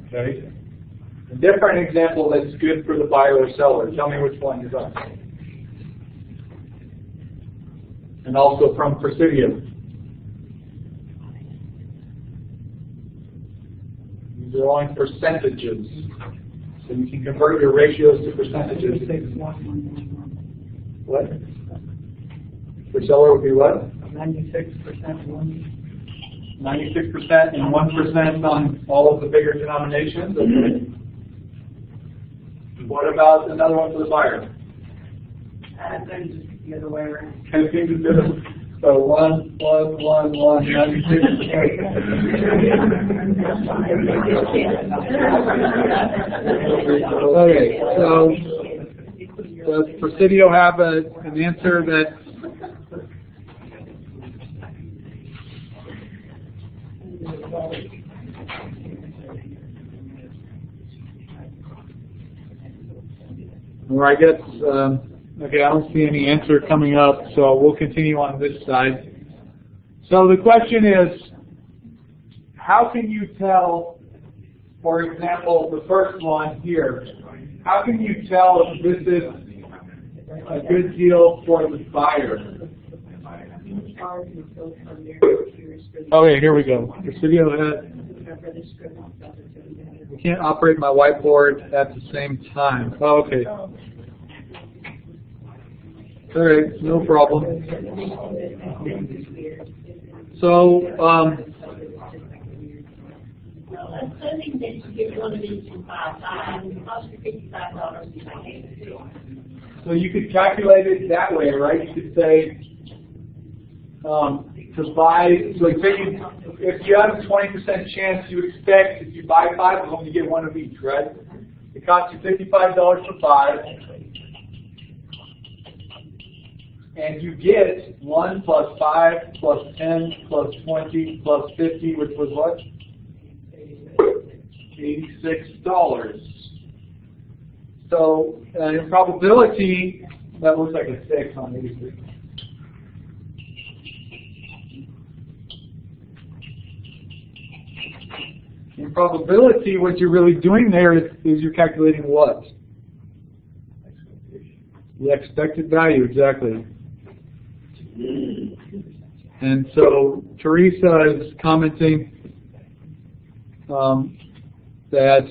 Okay. A different example that's good for the buyer or seller. Tell me which one is up. And also from Presidio. These are only percentages. So you can convert your ratios to percentages. What? For seller would be what? 96% 96% and 1% on all of the bigger denominations. Okay. What about another one for the buyer? The other way around. So 1, 96%. Okay, so does Presidio have an answer that? Or I guess, okay, I don't see any answer coming up, so we'll continue on this side. So the question is, how can you tell, for example, the first one here, how can you tell if this is a good deal for the buyer? Okay, here we go. Presidio has. We can't operate my whiteboard at the same time. Oh, okay. All right, no problem. So, assuming that you get one of these in 5 times, it costs you $55 to make it. So you could calculate it that way, right? You could say to buy. So if you have a 20% chance, you expect if you buy 5 of them, you get one of each, right? It costs you $55 for 5. And you get 1 plus 5 plus 10 plus 20 plus 50, which was what? $86. So in probability, that looks like a 6 on 86. In probability, what you're really doing there is you're calculating what? The expected value, exactly. And so Teresa is commenting that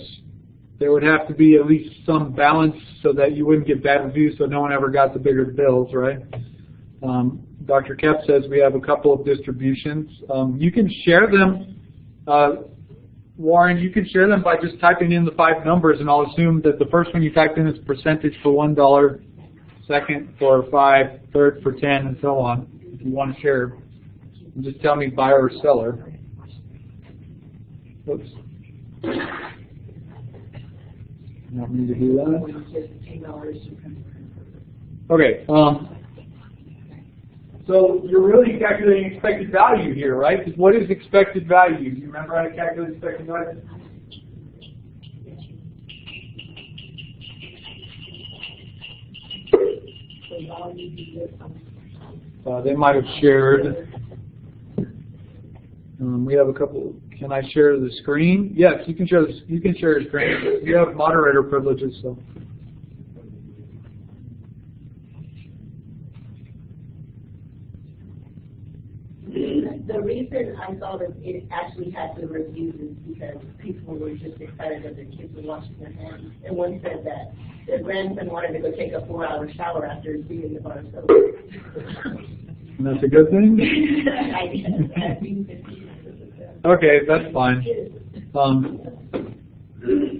there would have to be at least some balance so that you wouldn't get bad reviews, so no one ever got the bigger bills, right? Dr. Kep says we have a couple of distributions. You can share them, Warren, you can share them by just typing in the 5 numbers, and I'll assume that the first one you typed in is percentage for $1, second for 5, third for 10, and so on. If you want to share, just tell me buyer or seller. Oops. Not me to do that. Okay. So you're really calculating expected value here, right? Because what is expected value? Do you remember how to calculate expected value? They might have shared. We have a couple. Can I share the screen? Yes, you can share. You can share the screen. You have moderator privileges, so. The reason I saw that it actually had the reviews is because people were just excited that their kids were washing their hands. And one said that their grandson wanted to go take a 4-hour shower after reading the bar of soap. And that's a good thing? Okay, that's fine.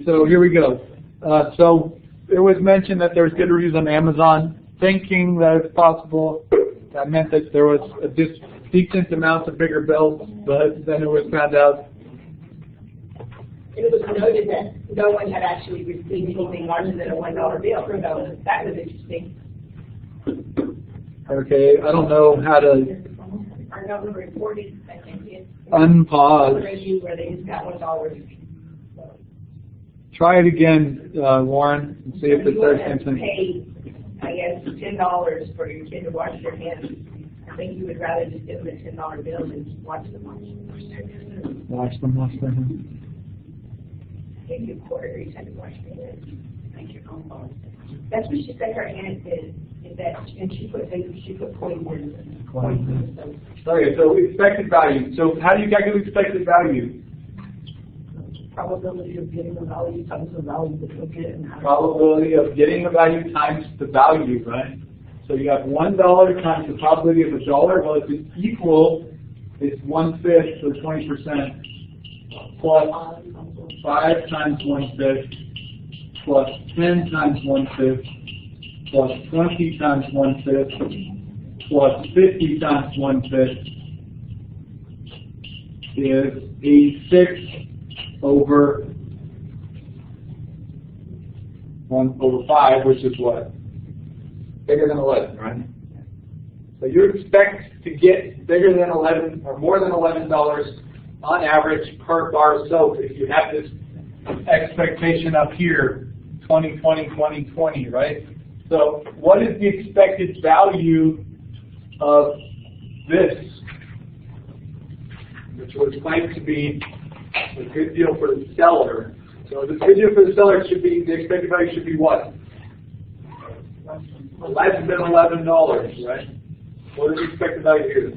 So here we go. So it was mentioned that there was good reviews on Amazon, thinking that it's possible. That meant that there was a decent amount of bigger bills, but then it was found out. And it was noted that no one had actually received anything larger than a $1 bill. So that was interesting. Okay, I don't know how to Our government reported, I think, it's unpause. where they just got $1. Try it again, Warren, and see if it says something. Pay, I guess, $10 for your kid to wash their hands. I think you would rather just give them a $10 bill than just watch them wash their hands. Watch their hands. Give you a quarter every time you wash their hands. Make your own phone. That's what she said her aunt did. Is that, and she put coins in. Okay, so expected value. So how do you calculate expected value? Probability of getting the value times the value that you'll get. Probability of getting the value times the value, right? So you have $1 times the probability of $1. Well, if it's equal, it's 1/5 or 20% plus 5 times 1/5 plus 10 times 1/5 plus 20 times 1/5 plus 50 times 1/5 is 86/1/5, which is what? Bigger than 11, right? So you expect to get bigger than 11 or more than $11 on average per bar of soap if you have this expectation up here, 20, 20, 20, 20, right? So what is the expected value of this, which was claimed to be a good deal for the seller? So the good deal for the seller should be, the expected value should be what? Less than $11, right? What is the expected value here?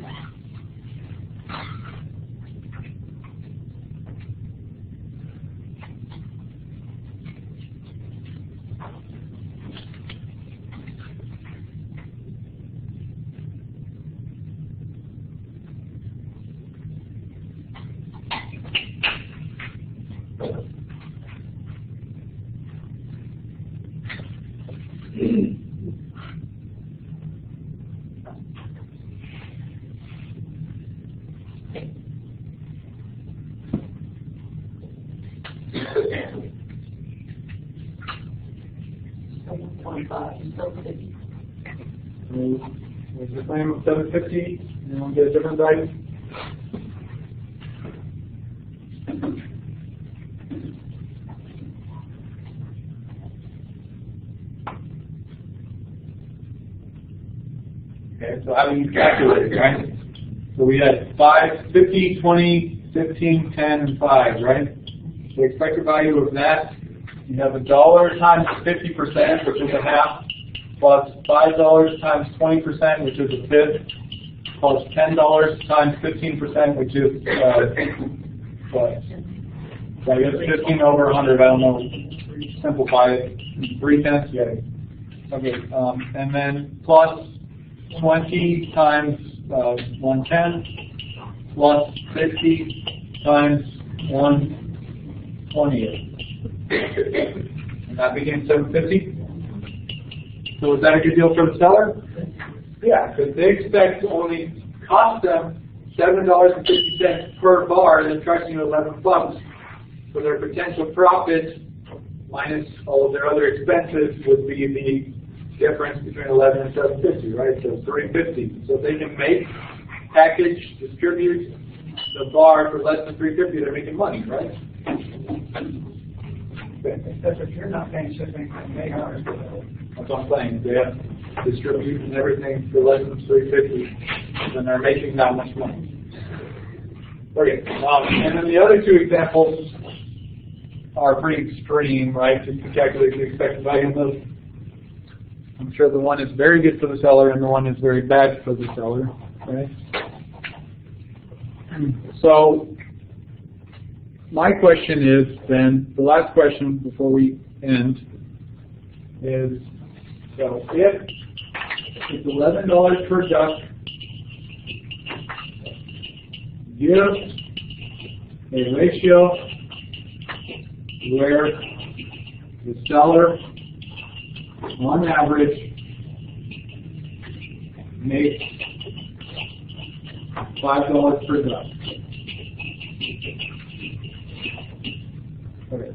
Was the claim of 750? Anyone get a different value? Okay, so how do you calculate it, right? So we had 5, 50, 20, 15, 10, and 5, right? The expected value of that, you have $1 times 50%, which is a half, plus $5 times 20%, which is a fifth, plus $10 times 15%, which is what? So I guess 15 over 100. I don't know. Simplify it. 3/10. Yeah. Okay. And then plus 20 times 110 plus 50 times 128. And that begins 750. So is that a good deal for the seller? Yeah, because they expect to only cost them $7.50 per bar and then charging you $11. So their potential profit minus all of their other expenses would be the difference between 11 and 750, right? So 350. So if they can make, package, distribute the bar for less than 350, they're making money, right? Except if you're not paying shipping, they are. That's what I'm saying. They have distribute and everything for less than 350, then they're making that much money. Okay. And then the other two examples are pretty extreme, right? So you can calculate the expected value of those. I'm sure the one is very good for the seller and the one is very bad for the seller, right? So my question is then, the last question before we end is, so if it's $11 per duck, give a ratio where the seller, on average, makes $5 per duck. Okay.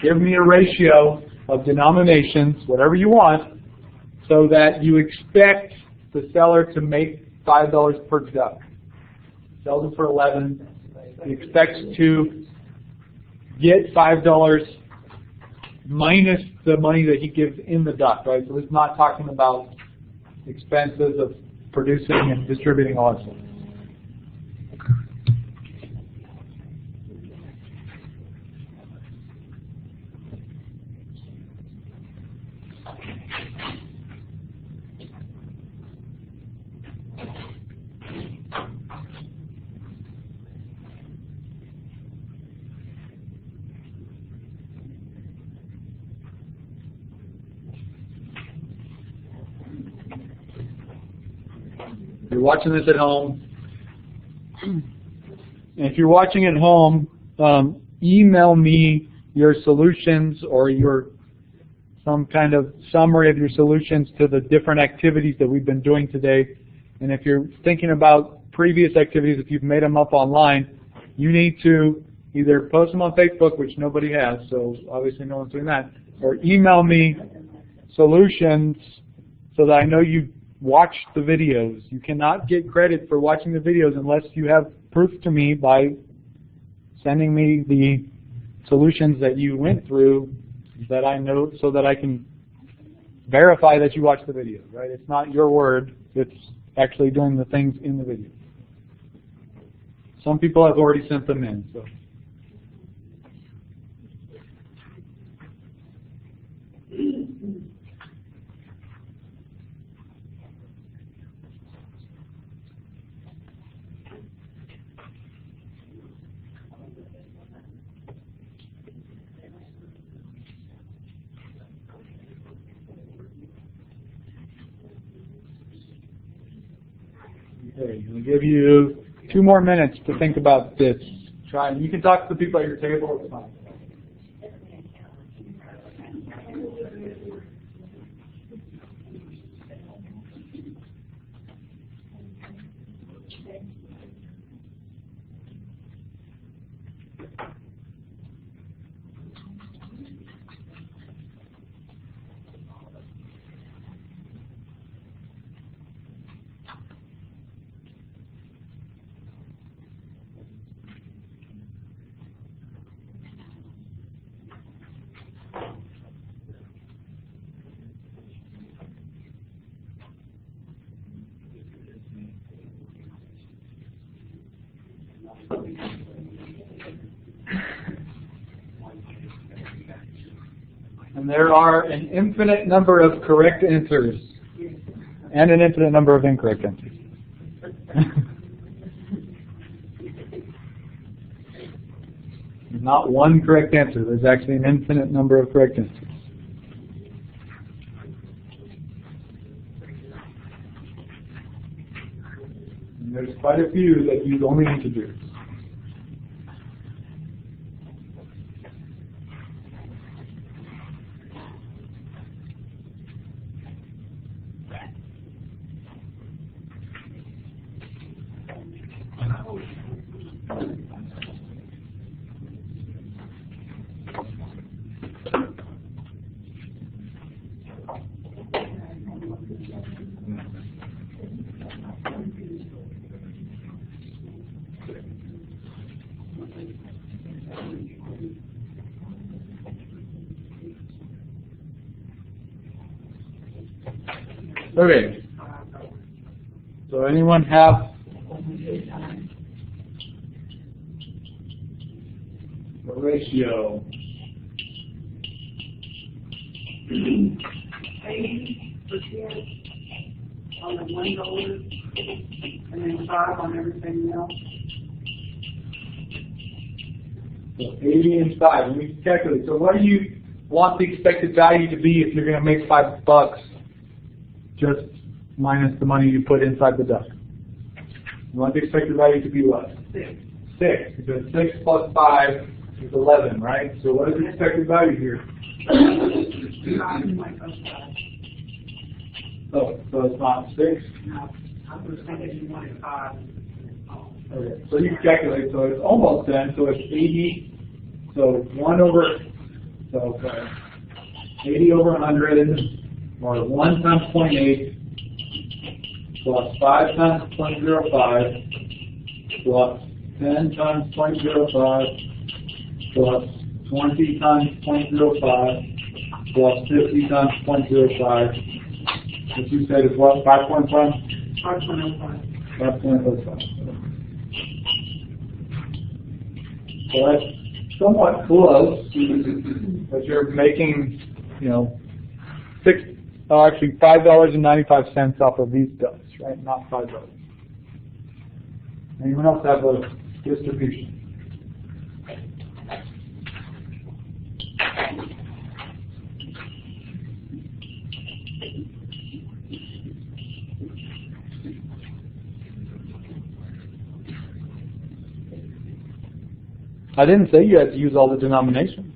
Give me a ratio of denominations, whatever you want, so that you expect the seller to make $5 per duck. Sells it for 11. He expects to get $5 minus the money that he gives in the duck, right? So it's not talking about expenses of producing and distributing all that stuff. If you're watching this at home, and if you're watching at home, email me your solutions or some kind of summary of your solutions to the different activities that we've been doing today. And if you're thinking about previous activities, if you've made them up online, you need to either post them on Facebook, which nobody has, so obviously no one's doing that, or email me solutions so that I know you watch the videos. You cannot get credit for watching the videos unless you have proof to me by sending me the solutions that you went through that I know, so that I can verify that you watched the video, right? It's not your word, it's actually doing the things in the video. Some people have already sent them in, so. Okay, I'll give you 2 more minutes to think about this. Try, and you can talk to the people at your table, it's fine. And there are an infinite number of correct answers and an infinite number of incorrect answers. There's not one correct answer. There's actually an infinite number of correct answers. quite a few that use only integers. Okay. So anyone have the ratio? 80% on the $1 and then 5 on everything else. So 80 and 5. And we can calculate. So what do you want the expected value to be if you're going to make $5 just minus the money you put inside the duck? You want the expected value to be what? 6. 6. Because 6 plus 5 is 11, right? So what is the expected value here? 5.05. Oh, so it's not 6? No, I was thinking you wanted 5. Okay, so you can calculate, so it's almost 10, so it's 80, so 1 over, so 80 over 100, or 1 times 0.8, plus 5 times 0.05, plus 10 times 0.05, plus 20 times 0.05, plus 50 times 0.05, which you said is what, 5.1? 5.05. 5.05. So that's somewhat close, but you're making, you know, actually $5.95 off of these ducks, right? Not $5. Anyone else have a distribution? I didn't say you had to use all the denominations.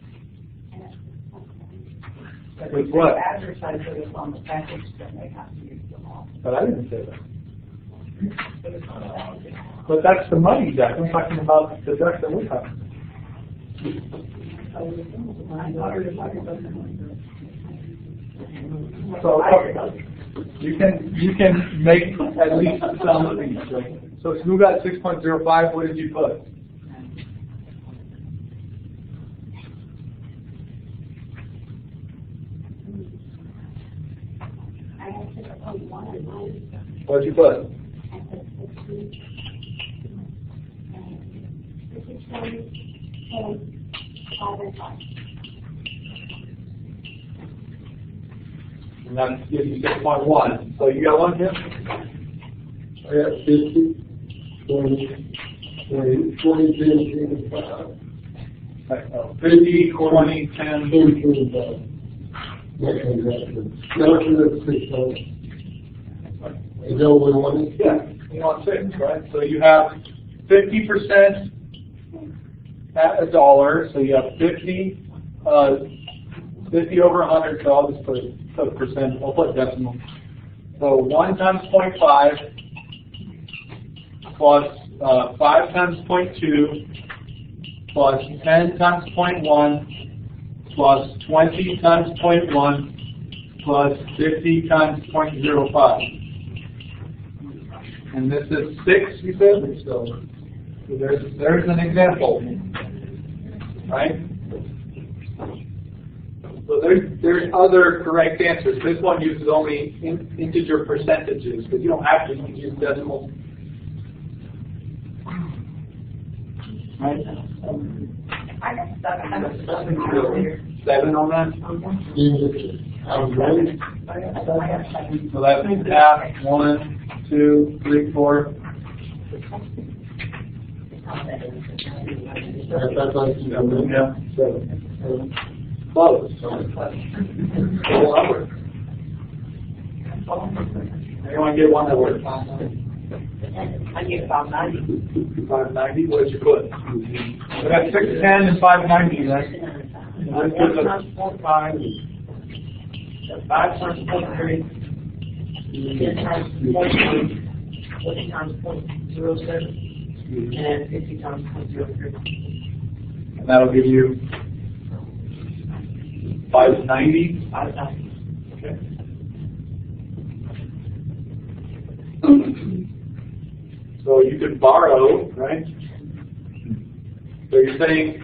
With what? Advertise it on the package, then they have to use them all. But I didn't say that. But that's the money duck. I'm talking about the duck that we have. So okay. You can make at least some of these. Right? So if you got 6.05, what did you put? What did you put? And that gives you 6.1. So you got one, Tim? I got 50, 20, 20, 20, 10, 5. 50, 20, 10. 25. Okay, now that's 600. Is that what we wanted? Yeah, you want 6, right? So you have 50% at $1, so you have 50 over 100, so I'll just put percent, I'll put decimal. So 1 times 0.5 plus 5 times 0.2 plus 10 times 0.1 plus 20 times 0.1 plus 50 times 0.05. And this is 6, you said? So there's an example, right? So there's other correct answers. This one uses only integer percentages, but you don't have to use decimals. Right? I got 7. 7 on that? So that's half, 1, 2, 3, 4. Yeah, 7. Close. Anyone get one that works? I get 590. 590, what did you put? So that's 610 and 590, right? One times 0.5, 5 times 0.3, 10 times 0.1, 20 times 0.07, and 50 times 0.03. And that'll give you 590. 590. Okay. So you could borrow, right? So you're saying,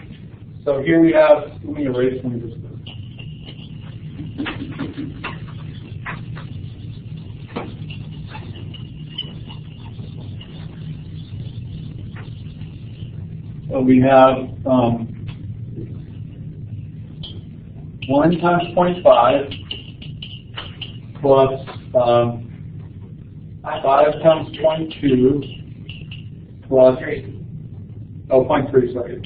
so here we have, let me erase one of this. So we have 1 times 0.5 plus 5 times 0.2 plus, 0.3, sorry,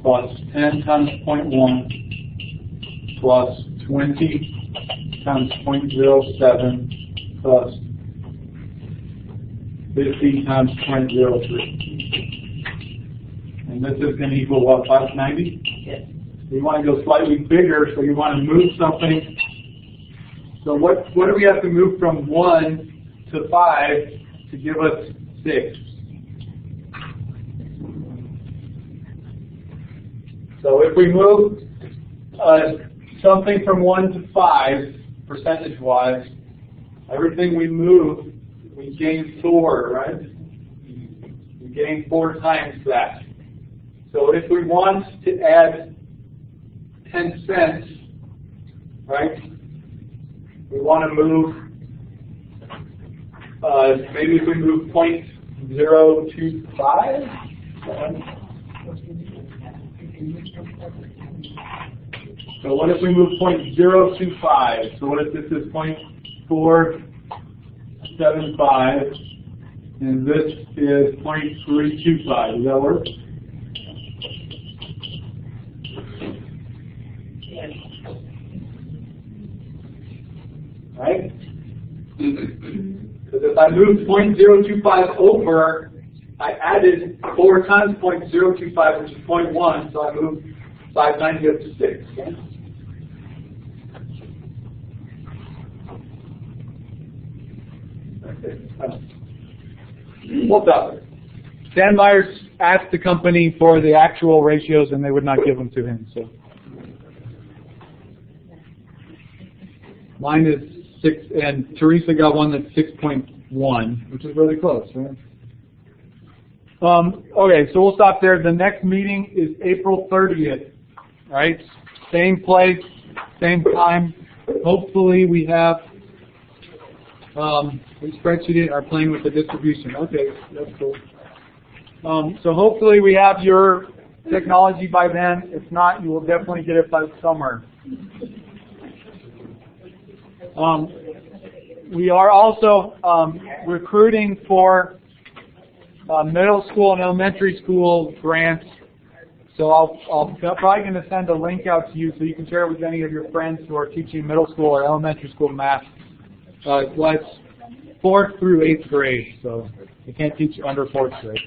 plus 10 times 0.1 plus 20 times 0.07 plus 50 times 0.03. And this is going to equal what, 590? Yes. You want to go slightly bigger, so you want to move something. So what do we have to move from 1 to 5 to give us 6? So if we move something from 1 to 5, percentage-wise, everything we move, we gain 4, right? We gain 4 times that. So if we want to add 10 cents, right, we want to move, maybe if we move 0.025, so what if we move 0.025? So what if this is 0.475, and this is 0.325? Does that work? Right? Because if I move 0.025 over, I added 4 times 0.025, which is 0.1, so I moved 590 up to 6. Okay? What's up? Stan Myers asked the company for the actual ratios, and they would not give them to him. So mine is 6, and Teresa got one that's 6.1, which is really close, right? Okay, so we'll stop there. The next meeting is April 30th, right? Same place, same time. Hopefully we have, we spreadsheet are playing with the distribution. Okay, that's cool. So hopefully we have your technology by then. If not, you will definitely get it by summer. We are also recruiting for middle school and elementary school grants. So I'm probably going to send a link out to you so you can share it with any of your friends who are teaching middle school or elementary school math. Well, it's 4th through 8th grade, so you can't teach under 4th grade.